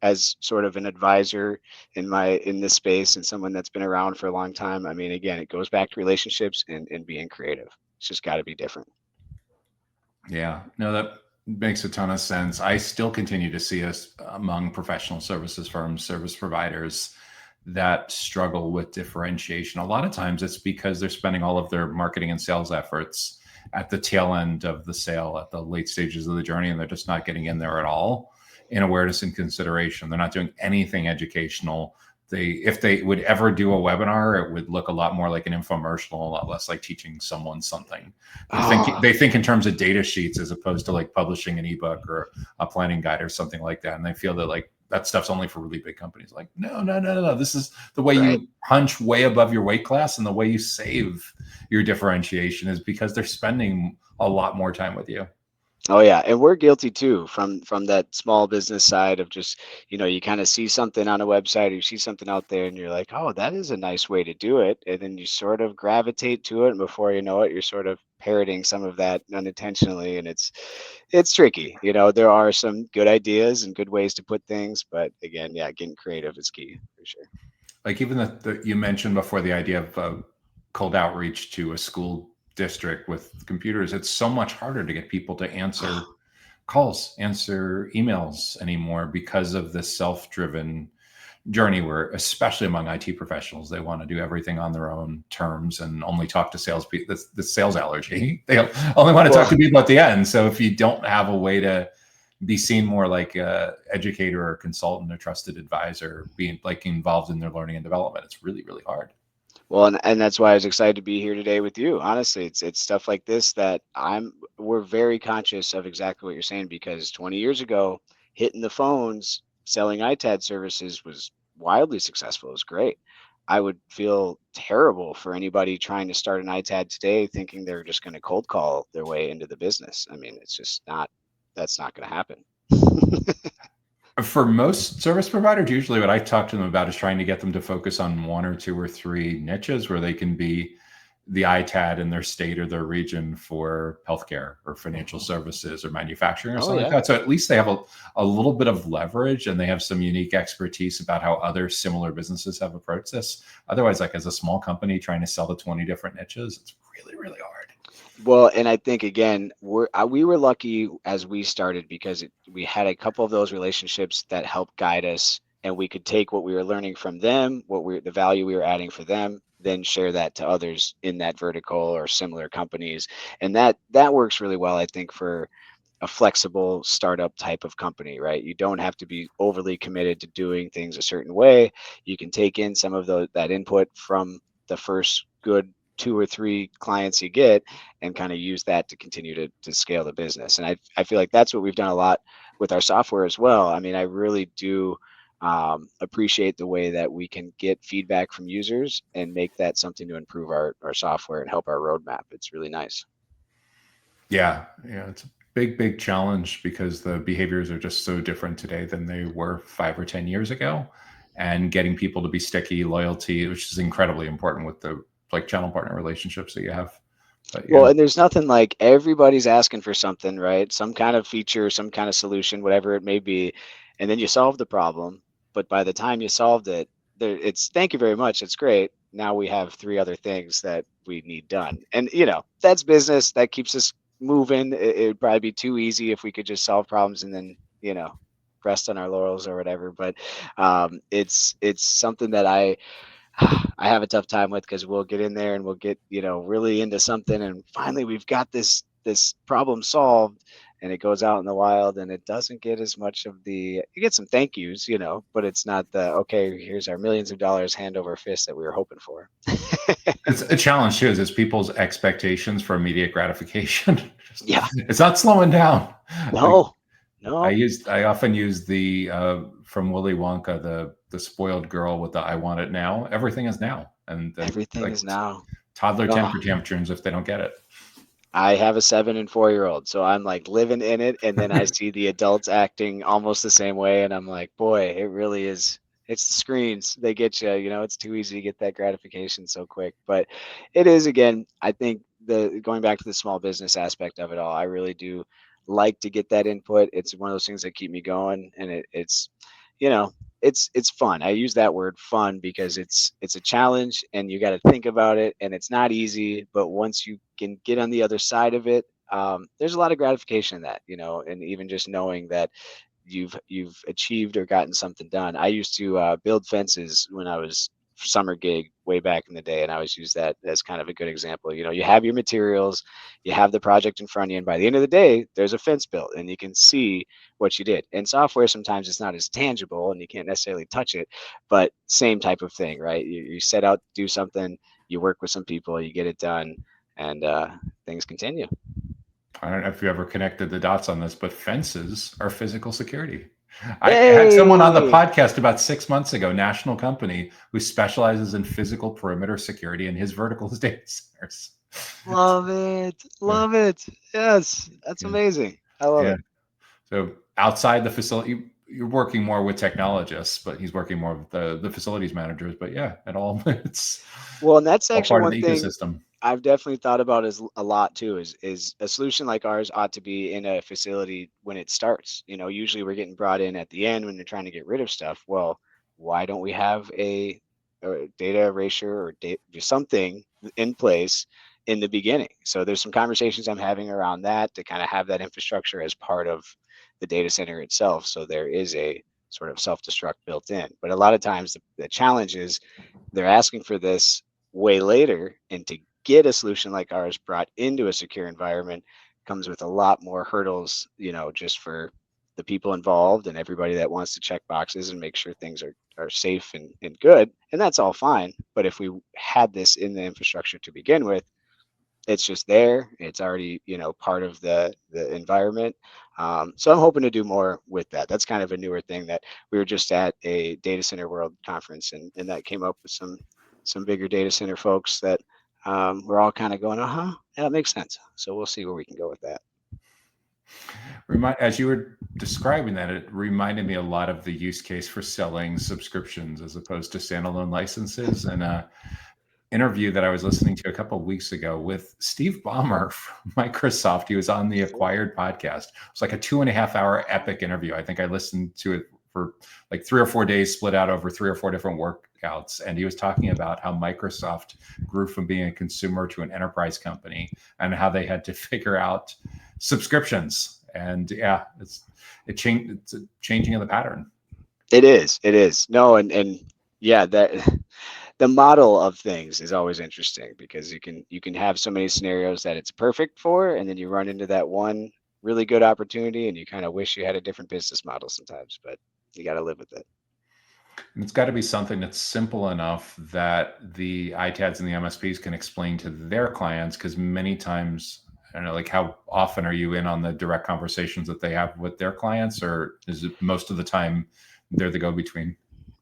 as sort of an advisor in this space and someone that's been around for a long time. I mean, again, it goes back to relationships and being creative. It's just got to be different. Yeah, no, that makes a ton of sense. I still continue to see us among professional services firms, service providers that struggle with differentiation. A lot of times it's because they're spending all of their marketing and sales efforts at the tail end of the sale, at the late stages of the journey, and they're just not getting in there at all in awareness and consideration. They're not doing anything educational. If they would ever do a webinar, it would look a lot more like an infomercial, a lot less like teaching someone something. They think in terms of data sheets as opposed to like publishing an ebook or a planning guide or something like that. And they feel that like that stuff's only for really big companies. Like, no. This is the way right. you punch way above your weight class, and the way you save your differentiation is because they're spending a lot more time with you. Oh yeah, and we're guilty too from that small business side of just, you kind of see something on a website or you see something out there and you're like, "Oh, that is a nice way to do it." And then you sort of gravitate to it, and before you know it, you're sort of parroting some of that unintentionally, and it's tricky. There are some good ideas and good ways to put things, but again, yeah, getting creative is key for sure. Like even you mentioned before the idea of cold outreach to a school district with computers, it's so much harder to get people to answer calls, answer emails anymore because of this self-driven journey where, especially among IT professionals, they want to do everything on their own terms and only talk to salespeople. The sales allergy. They only want to talk to people at the end. So if you don't have a way to be seen more like a educator or consultant or trusted advisor, being like involved in their learning and development, it's really, really hard. Well, and that's why I was excited to be here today with you. Honestly, it's stuff like this that we're very conscious of exactly what you're saying, because 20 years ago, hitting the phones selling ITAD services was wildly successful. It was great. I would feel terrible for anybody trying to start an ITAD today thinking they're just going to cold call their way into the business. I mean, it's just not, that's not going to happen. For most service providers, usually what I talk to them about is trying to get them to focus on one or two or three niches where they can be the ITAD in their state or their region for healthcare or financial services or manufacturing or something like that. So at least they have a little bit of leverage and they have some unique expertise about how other similar businesses have approached this. Otherwise, like as a small company trying to sell to 20 different niches, it's really, really hard. Well, and I think again, we were lucky as we started because we had a couple of those relationships that helped guide us, and we could take what we were learning from them, the value we were adding for them, then share that to others in that vertical or similar companies, and that works really well, I think, for a flexible startup type of company, right? You don't have to be overly committed to doing things a certain way. You can take in some of that input from the first good 2 or 3 clients you get and kind of use that to continue to scale the business. And I feel like that's what we've done a lot with our software as well. I mean, I really do appreciate the way that we can get feedback from users and make that something to improve our software and help our roadmap. It's really nice. Yeah, it's a big, big challenge because the behaviors are just so different today than they were 5 or 10 years ago. And getting people to be sticky, loyalty, which is incredibly important with the like channel partner relationships that you have. But, Well, and there's nothing like everybody's asking for something, right? Some kind of feature, some kind of solution, whatever it may be. And then you solve the problem. But by the time you solved it, it's thank you very much. It's great. Now we have 3 other things that we need done. And, that's business. That keeps us moving. It would probably be too easy if we could just solve problems and then, rest on our laurels or whatever. But it's something that I have a tough time with, because we'll get in there and we'll get, really into something, and finally we've got this problem solved, and it goes out in the wild and it doesn't get as much of you get some thank yous, but it's not okay, here's our millions of dollars hand over fist that we were hoping for. it's a challenge too, is people's expectations for immediate gratification. Yeah. It's not slowing down. No. I often use the from Willy Wonka, the spoiled girl with the I want it now. Everything is now. And everything is now. Toddler temper tantrums if they don't get it. I have a 7 and 4-year-old, so I'm like living in it, and then I see the adults acting almost the same way, and I'm like, boy, it really is. It's the screens, they get you. It's too easy to get that gratification so quick. But it is, again, I think going back to the small business aspect of it all, I really do like to get that input. It's one of those things that keep me going, and it's it's fun. I use that word fun because it's a challenge, and you got to think about it, and it's not easy, but once you can get on the other side of it, there's a lot of gratification in that, and even just knowing that you've achieved or gotten something done. I used to build fences when I was summer gig way back in the day, and I always use that as kind of a good example. You have your materials, you have the project in front of you, and by the end of the day, there's a fence built, and you can see what you did. In software, sometimes it's not as tangible, and you can't necessarily touch it, but same type of thing, right? You set out to do something, you work with some people, you get it done, and things continue. I don't know if you ever connected the dots on this, but fences are physical security. I Hey! had someone on the podcast about 6 months ago, national company, who specializes in physical perimeter security, and his vertical is data centers. Love it. Love it. Yes. That's amazing. I love it. So outside the facility, you're working more with technologists, but he's working more with the facilities managers. But yeah, it's well, and that's all actually part one of the thing ecosystem. I've definitely thought about a lot too, is a solution like ours ought to be in a facility when it starts. Usually we're getting brought in at the end when they're trying to get rid of stuff. Well, why don't we have a data erasure or something in place in the beginning. So there's some conversations I'm having around that to kind of have that infrastructure as part of the data center itself. So there is a sort of self-destruct built in. But a lot of times the challenge is they're asking for this way later, and to get a solution like ours brought into a secure environment comes with a lot more hurdles, just for the people involved and everybody that wants to check boxes and make sure things are safe and good. And that's all fine. But if we had this in the infrastructure to begin with, it's just there. It's already, part of the environment. So I'm hoping to do more with that. That's kind of a newer thing that we were just at a data center world conference, and that came up with some bigger data center folks that we're all kind of going, yeah, that makes sense. So we'll see where we can go with that. As you were describing that, it reminded me a lot of the use case for selling subscriptions as opposed to standalone licenses. And interview that I was listening to a couple of weeks ago with Steve Ballmer from Microsoft. He was on the Acquired podcast. It was like a 2.5-hour epic interview. I think I listened to it for like 3 or 4 days, split out over 3 or 4 different workouts. And he was talking about how Microsoft grew from being a consumer to an enterprise company and how they had to figure out subscriptions. And yeah, it's a changing of the pattern. It is. No, and yeah, that the model of things is always interesting because you can have so many scenarios that it's perfect for, and then you run into that one really good opportunity and you kind of wish you had a different business model sometimes, but you got to live with it. And it's got to be something that's simple enough that the ITADs and the MSPs can explain to their clients, because many times, I don't know, like how often are you in on the direct conversations that they have with their clients, or is it most of the time they're the go-between?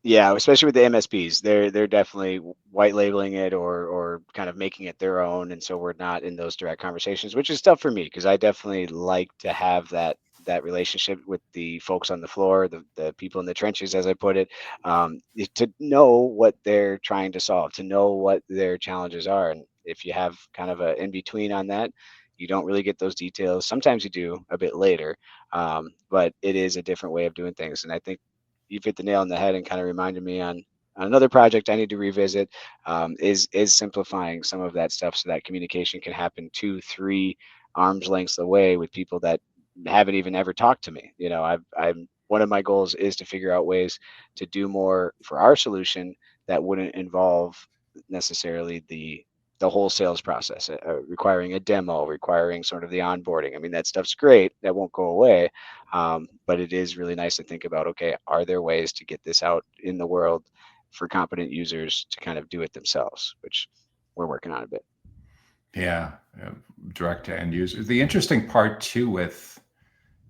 Yeah, especially with the MSPs, they're definitely white labeling it or kind of making it their own, and so we're not in those direct conversations, which is tough for me because I definitely like to have that relationship with the folks on the floor, the people in the trenches, as I put it, to know what they're trying to solve, to know what their challenges are, and if you have kind of a in between on that, you don't really get those details. Sometimes you do a bit later, but it is a different way of doing things, and I think you've hit the nail on the head and kind of reminded me on another project I need to revisit, is simplifying some of that stuff so that communication can happen 2-3 arms lengths away with people that haven't even ever talked to me. I'm one of my goals is to figure out ways to do more for our solution that wouldn't involve necessarily the whole sales process, requiring a demo, requiring sort of the onboarding. I mean, that stuff's great. That won't go away. But it is really nice to think about, okay, are there ways to get this out in the world for competent users to kind of do it themselves, which we're working on a bit. Yeah, direct to end users. The interesting part too with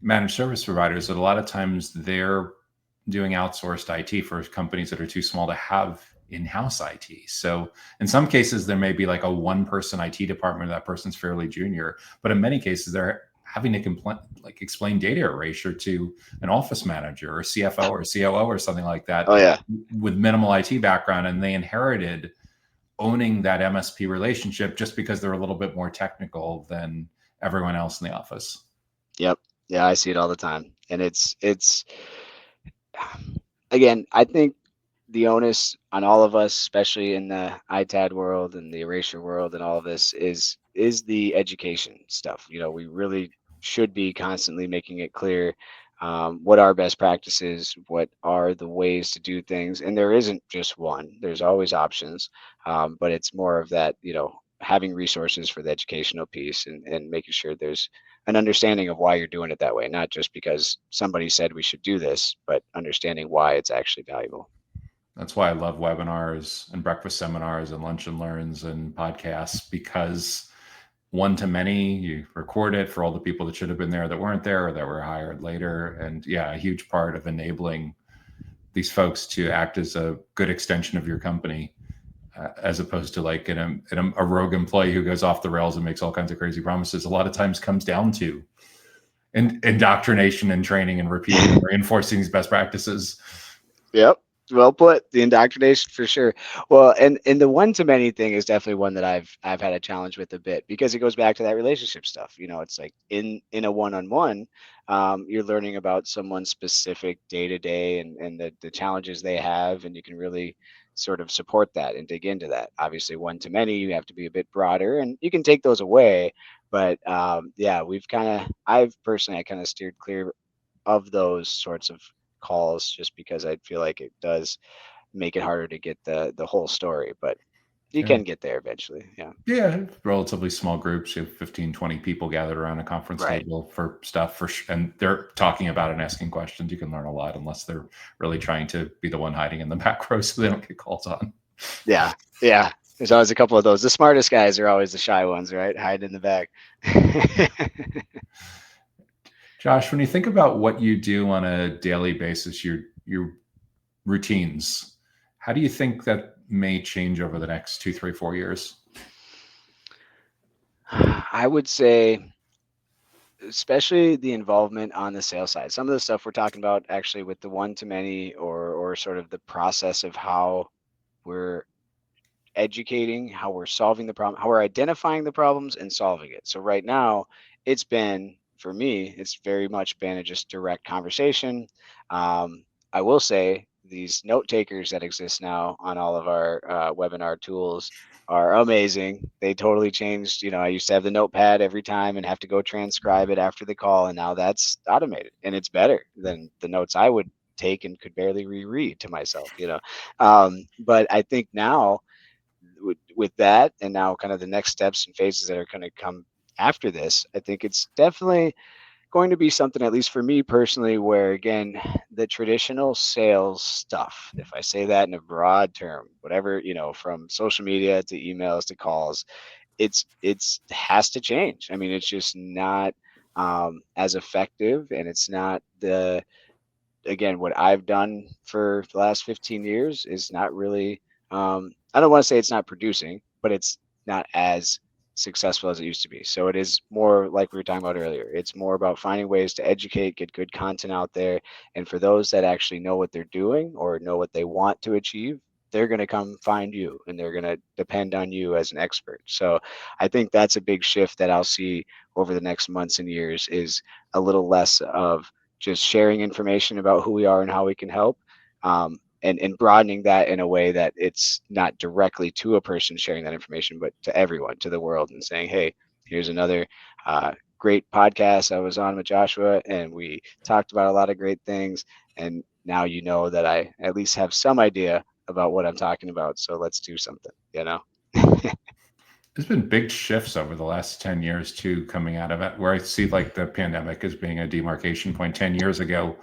managed service providers that a lot of times they're doing outsourced IT for companies that are too small to have in-house IT. So in some cases, there may be like a one-person IT department. That person's fairly junior, but in many cases, they're having to explain data erasure to an office manager or CFO or COO or something like that. Oh yeah, with minimal IT background, and they inherited owning that MSP relationship just because they're a little bit more technical than everyone else in the office. Yep. Yeah, I see it all the time, and it's again, I think the onus on all of us, especially in the ITAD world and the Erasure world and all of this, is the education stuff. We really should be constantly making it clear what are best practices, what are the ways to do things, and there isn't just one. There's always options, but it's more of that, having resources for the educational piece and making sure there's an understanding of why you're doing it that way, not just because somebody said we should do this, but understanding why it's actually valuable. That's why I love webinars and breakfast seminars and lunch and learns and podcasts, because one to many, you record it for all the people that should have been there that weren't there or that were hired later. And yeah, a huge part of enabling these folks to act as a good extension of your company, as opposed to like a rogue employee who goes off the rails and makes all kinds of crazy promises. A lot of times comes down to indoctrination and training and repeating and reinforcing these best practices. Yep. Well put. The indoctrination for sure. Well, and the one to many thing is definitely one that I've had a challenge with a bit, because it goes back to that relationship stuff. It's like in a one-on-one, you're learning about someone's specific day to day and the challenges they have, and you can really sort of support that and dig into that. Obviously, one to many, you have to be a bit broader, and you can take those away. But yeah, I've personally, I kind of steered clear of those sorts of calls just because I feel like it does make it harder to get the whole story. But you Yeah. can get there eventually. Yeah. Yeah, relatively small groups. You have 15, 20 people gathered around a conference Right. table for stuff and they're talking about it and asking questions. You can learn a lot unless they're really trying to be the one hiding in the back row so they don't get calls on. Yeah. Yeah. There's always a couple of those. The smartest guys are always the shy ones, right? Hide in the back. Josh, when you think about what you do on a daily basis, your routines, how do you think that may change over the next 2, 3, 4 years? I would say, especially the involvement on the sales side. Some of the stuff we're talking about actually with the one to many or sort of the process of how we're educating, how we're solving the problem, how we're identifying the problems and solving it. So right now, it's been for me, it's very much been a just direct conversation. I will say these note takers that exist now on all of our webinar tools are amazing. They totally changed. I used to have the notepad every time and have to go transcribe it after the call, and now that's automated, and it's better than the notes I would take and could barely reread to myself. But I think now with that, and now kind of the next steps and phases that are going to come after this, I think it's definitely going to be something, at least for me personally, where again, the traditional sales stuff, if I say that in a broad term, whatever, from social media to emails to calls, it's has to change. I mean, it's just not as effective, and it's not the again, what I've done for the last 15 years is not really, I don't want to say it's not producing, but it's not as successful as it used to be. So it is more like we were talking about earlier. It's more about finding ways to educate, get good content out there. And for those that actually know what they're doing or know what they want to achieve, they're going to come find you and they're going to depend on you as an expert. So I think that's a big shift that I'll see over the next months and years, is a little less of just sharing information about who we are and how we can help, and broadening that in a way that it's not directly to a person sharing that information, but to everyone, to the world, and saying, hey, here's another great podcast I was on with Joshua, and we talked about a lot of great things. And now you know that I at least have some idea about what I'm talking about. So let's do something. There's been big shifts over the last 10 years too, coming out of it, where I see like the pandemic as being a demarcation point. 10 years ago,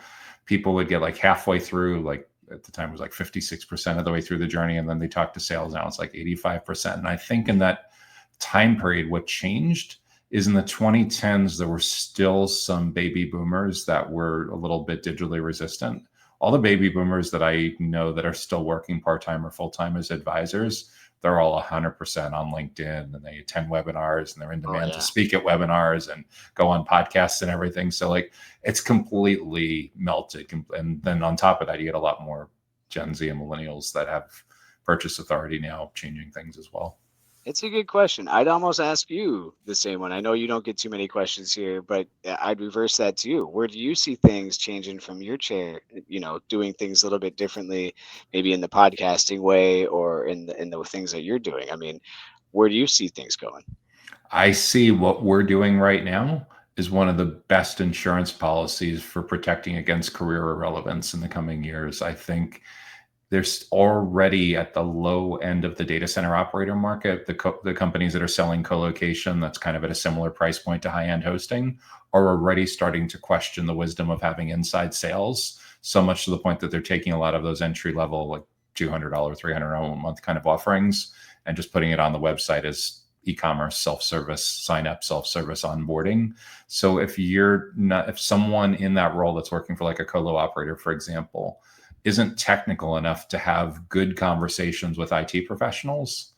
people would get like halfway through, like at the time it was like 56% of the way through the journey. And then they talk to sales. Now it's like 85%. And I think in that time period, what changed is in the 2010s, there were still some baby boomers that were a little bit digitally resistant. All the baby boomers that I know that are still working part-time or full-time as advisors, they're all 100% on LinkedIn, and they attend webinars, and they're in demand to speak at webinars and go on podcasts and everything. So like it's completely melted. And then on top of that, you get a lot more Gen Z and millennials that have purchase authority now changing things as well. It's a good question. I'd almost ask you the same one. I know you don't get too many questions here, but I'd reverse that to you. Where do you see things changing from your chair, doing things a little bit differently, maybe in the podcasting way or in the things that you're doing? I mean, where do you see things going? I see what we're doing right now is one of the best insurance policies for protecting against career irrelevance in the coming years. I think there's already at the low end of the data center operator market, the companies that are selling colocation that's kind of at a similar price point to high-end hosting are already starting to question the wisdom of having inside sales, so much to the point that they're taking a lot of those entry level, like $200, $300 a month kind of offerings and just putting it on the website as e-commerce, self-service, sign up, self-service onboarding. So if someone in that role that's working for like a colo operator, for example, isn't technical enough to have good conversations with IT professionals,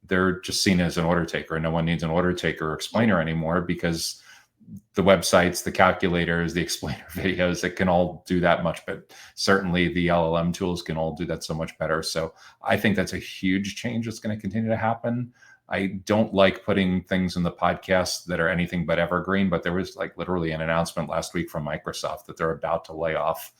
they're just seen as an order taker, and no one needs an order taker or explainer anymore, because the websites, the calculators, the explainer videos, it can all do that much, but certainly the LLM tools can all do that so much better. So I think that's a huge change that's going to continue to happen. I don't like putting things in the podcast that are anything but evergreen, but there was like literally an announcement last week from Microsoft that they're about to lay off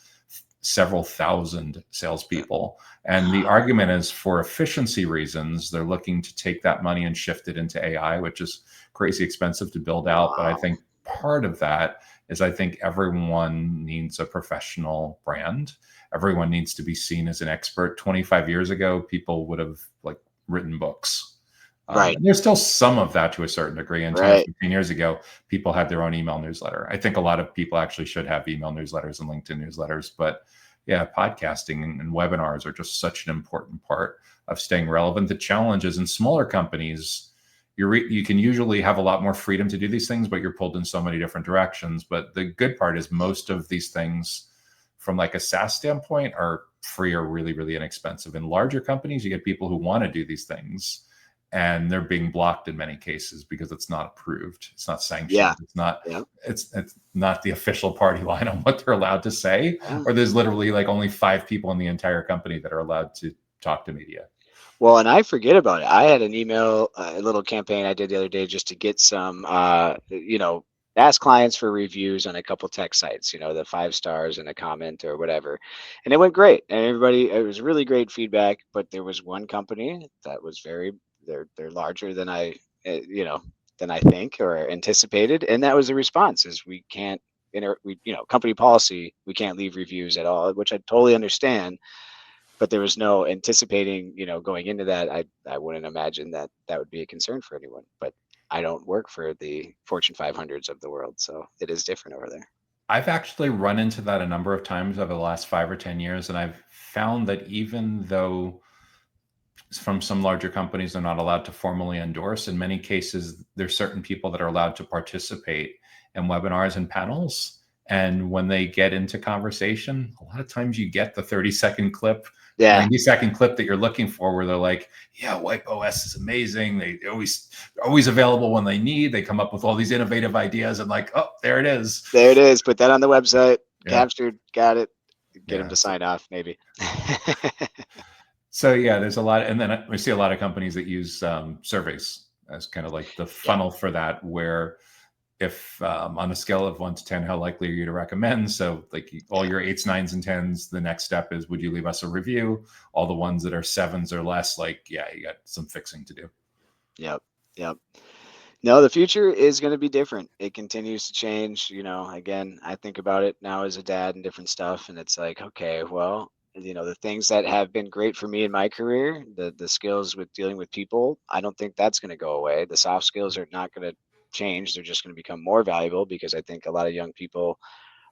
several thousand salespeople. And the argument is for efficiency reasons, they're looking to take that money and shift it into AI, which is crazy expensive to build out. But I Wow. think part of that is I think everyone needs a professional brand. Everyone needs to be seen as an expert. 25 years ago, people would have like written books. Right. And there's still some of that to a certain degree. And 10 or Right. 15 years ago, people had their own email newsletter. I think a lot of people actually should have email newsletters and LinkedIn newsletters. But yeah, podcasting and webinars are just such an important part of staying relevant. The challenge is in smaller companies, you can usually have a lot more freedom to do these things, but you're pulled in so many different directions. But the good part is most of these things from like a SaaS standpoint are free or really, really inexpensive. In larger companies, you get people who want to do these things and they're being blocked in many cases because it's not approved, it's not Yeah. sanctioned, it's not Yeah. it's not the official party line on what they're allowed to say, Yeah. or there's literally like only 5 people in the entire company that are allowed to talk to media. Well, and I forget about it. I had an email, a little campaign I did the other day just to get some, ask clients for reviews on a couple tech sites, the 5 stars and a comment or whatever. And it went great. And it was really great feedback. But there was one company that was they're larger than than I think or anticipated. And that was the response is we can't, company policy, we can't leave reviews at all, which I totally understand, but there was no anticipating, going into that. I wouldn't imagine that that would be a concern for anyone. But I don't work for the Fortune 500s of the world, so it is different over there. I've actually run into that a number of times over the last 5 or 10 years, and I've found that even though from some larger companies they're not allowed to formally endorse, in many cases there's certain people that are allowed to participate in webinars and panels, and when they get into conversation, a lot of times you get the 30-second clip, Yeah, 90-second clip that you're looking for, where they're like, yeah, WipeOS is amazing, they always available when they need, they come up with all these innovative ideas, and like, oh, there it is. there it is. Put that on the website. Yeah. Captured. Got it. Get them Yeah. to sign off, maybe. So yeah, there's a lot, and then we see a lot of companies that use surveys as kind of like the Yep. funnel for that. Where if on a scale of 1 to 10, how likely are you to recommend? So like all your 8s, 9s, and 10s, the next step is, would you leave us a review? All the ones that are 7s or less, like, yeah, you got some fixing to do. Yep. Yep. No, the future is going to be different. It continues to change. Again, I think about it now as a dad and different stuff, and it's like, okay, well, the things that have been great for me in my career, the skills with dealing with people, I don't think that's going to go away. The soft skills are not going to change. They're just going to become more valuable because I think a lot of young people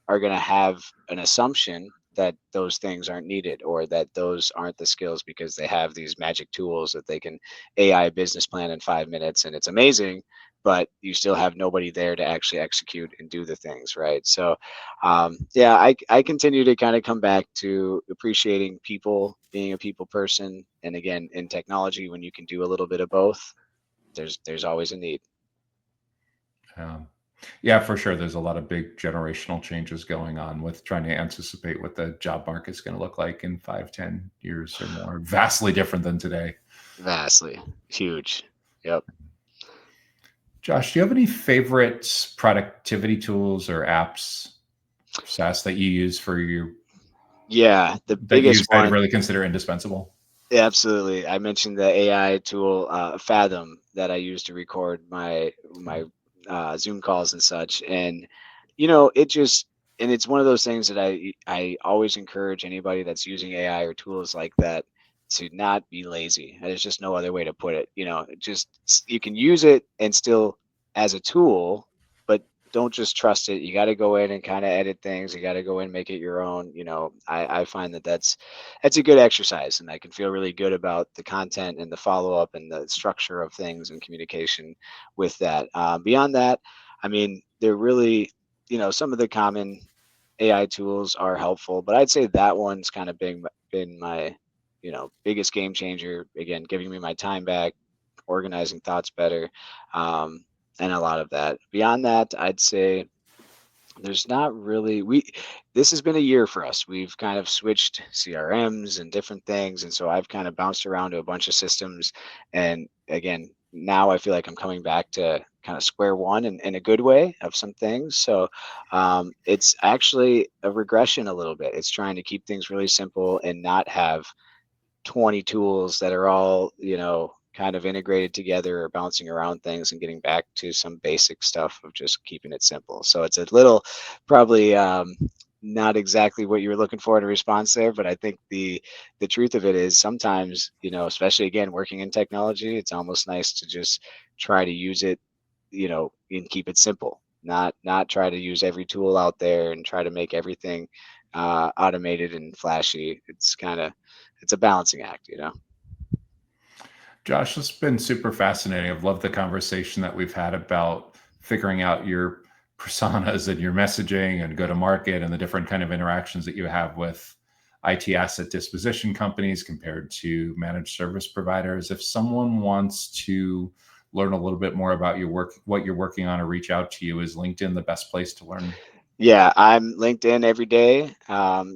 are going to have an assumption that those things aren't needed or that those aren't the skills because they have these magic tools that they can AI business plan in 5 minutes and it's amazing, but you still have nobody there to actually execute and do the things, right? So, yeah, I continue to kind of come back to appreciating people, being a people person. And again, in technology, when you can do a little bit of both, there's always a need. Um, yeah, for sure. There's a lot of big generational changes going on with trying to anticipate what the job market is going to look like in 5, 10 years or more. Vastly different than today. Vastly huge. Yep. Josh, do you have any favorite productivity tools or apps, SaaS, that you use for your Yeah, the that you biggest one. really consider indispensable? Yeah, absolutely. I mentioned the AI tool, Fathom, that I use to record my Zoom calls and such. And it just, and it's one of those things that I always encourage anybody that's using AI or tools like that to not be lazy. There's just no other way to put it. You can use it and still as a tool, but don't just trust it. You got to go in and kind of edit things. You got to go in and make it your own. I find that that's a good exercise, and I can feel really good about the content and the follow up and the structure of things and communication with that. Beyond that, I mean, they're really, some of the common AI tools are helpful, but I'd say that one's kind of been my, biggest game changer. Again, giving me my time back, organizing thoughts better, and a lot of that. Beyond that, I'd say there's not really this has been a year for us. We've kind of switched CRMs and different things, and so I've kind of bounced around to a bunch of systems. And again, now I feel like I'm coming back to kind of square one in a good way of some things. So it's actually a regression a little bit. It's trying to keep things really simple and not have 20 tools that are all, kind of integrated together or bouncing around things, and getting back to some basic stuff of just keeping it simple. So it's a little probably not exactly what you were looking for in a response there, but I think the truth of it is sometimes, especially again working in technology, it's almost nice to just try to use it, and keep it simple. Not try to use every tool out there and try to make everything automated and flashy. It's a balancing act. Josh, it's been super fascinating. I've loved the conversation that we've had about figuring out your personas and your messaging and go to market and the different kind of interactions that you have with IT asset disposition companies compared to managed service providers. If someone wants to learn a little bit more about your work, what you're working on, or reach out to you, is LinkedIn the best place to learn? Yeah, I'm LinkedIn every day.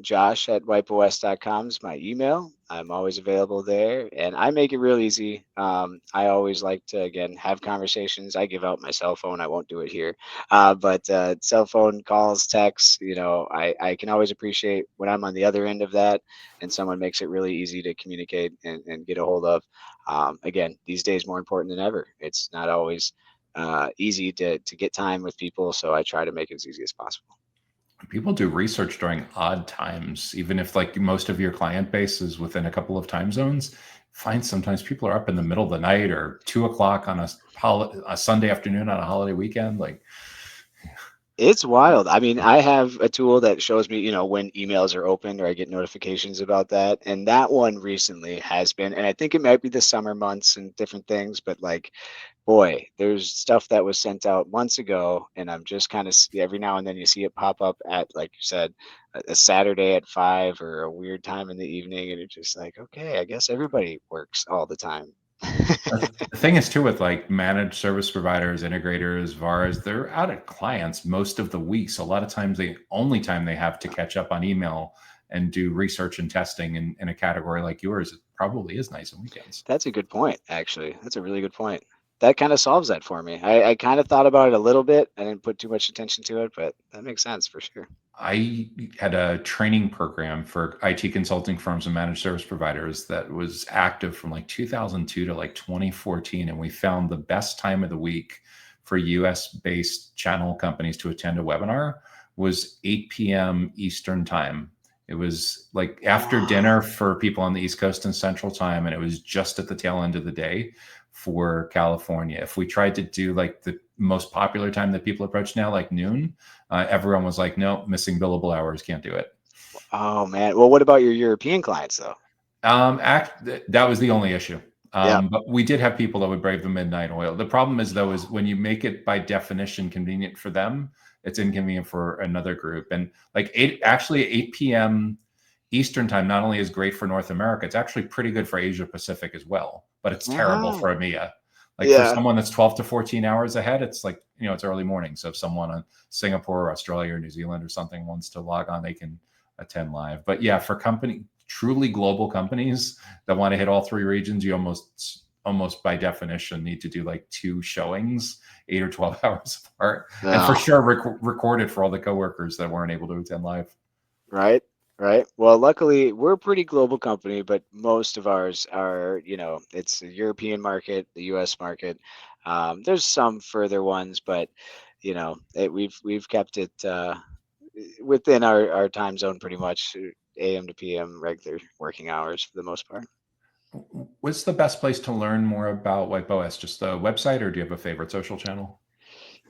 Josh at wipeos.com is my email. I'm always available there, and I make it real easy. I always like to, again, have conversations. I give out my cell phone. I won't do it here. But cell phone calls, texts, I can always appreciate when I'm on the other end of that and someone makes it really easy to communicate and get a hold of. Again, these days more important than ever. It's not always easy to get time with people, so I try to make it as easy as possible. People do research during odd times, even if like most of your client base is within a couple of time zones. Find sometimes people are up in the middle of the night or 2 o'clock on a Sunday afternoon on a holiday weekend. Like, It's wild. I mean, I have a tool that shows me, when emails are opened or I get notifications about that. And that one recently has been, and I think it might be the summer months and different things, but like, boy, there's stuff that was sent out months ago, and I'm just kind of every now and then you see it pop up at, like you said, a Saturday at 5 or a weird time in the evening, and it's just like, okay, I guess everybody works all the time. the thing is too, with like managed service providers, integrators, VARs, they're out at clients most of the week. So a lot of times the only time they have to catch up on email and do research and testing in a category like yours, it probably is nice on weekends. That's a good point, actually. That's a really good point. That kind of solves that for me. I kind of thought about it a little bit. I didn't put too much attention to it, but that makes sense for sure. I had a training program for IT consulting firms and managed service providers that was active from like 2002 to like 2014. And we found the best time of the week for US based channel companies to attend a webinar was 8 p.m. Eastern time. It was like after dinner for people on the East Coast and Central time. And it was just at the tail end of the day for California. If we tried to do like the most popular time that people approach now, like noon, everyone was like, no, missing billable hours, can't do it. Oh man. Well, what about your European clients though? That was the only issue. Yeah. But we did have people that would brave the midnight oil. The problem is though, is when you make it by definition convenient for them, it's inconvenient for another group. And like 8 p.m. Eastern time not only is great for North America, it's actually pretty good for Asia Pacific as well, but it's terrible for EMEA. Like for someone that's 12 to 14 hours ahead, it's like, it's early morning. So if someone on Singapore or Australia or New Zealand or something wants to log on, they can attend live. But yeah, for truly global companies that want to hit all three regions, you almost by definition need to do like 2 showings, 8 or 12 hours apart. No. And for sure recorded for all the coworkers that weren't able to attend live. Right. Right. Well, luckily we're a pretty global company, but most of ours are, it's the European market, the US market. There's some further ones, but we've kept it within our time zone pretty much, AM to PM, regular working hours for the most part. What's the best place to learn more about WipeOS? Just the website, or do you have a favorite social channel?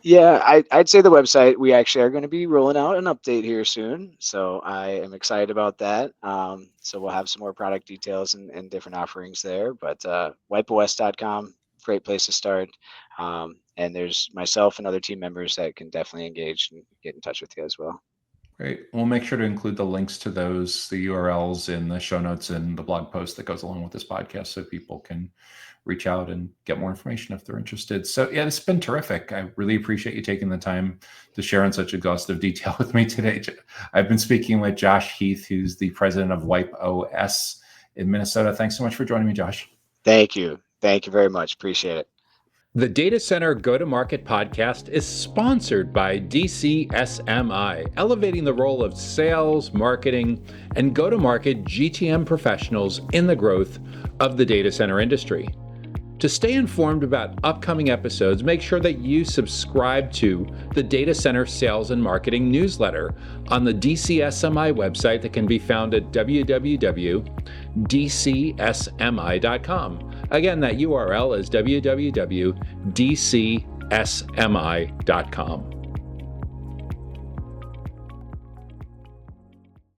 Yeah, I'd say the website. We actually are going to be rolling out an update here soon, so I am excited about that. So we'll have some more product details and different offerings there. But wipeos.com, great place to start. And there's myself and other team members that can definitely engage and get in touch with you as well. Great. We'll make sure to include the links to the URLs in the show notes and the blog post that goes along with this podcast, so people can reach out and get more information if they're interested. So yeah, it's been terrific. I really appreciate you taking the time to share in such exhaustive detail with me today. I've been speaking with Josh Heath, who's the president of WipeOS in Minnesota. Thanks so much for joining me, Josh. Thank you. Thank you very much. Appreciate it. The Data Center Go-to-Market podcast is sponsored by DCSMI, elevating the role of sales, marketing, and go-to-market GTM professionals in the growth of the data center industry. To stay informed about upcoming episodes, make sure that you subscribe to the Data Center Sales and Marketing newsletter on the DCSMI website that can be found at www.dcsmi.com. Again, that URL is www.dcsmi.com.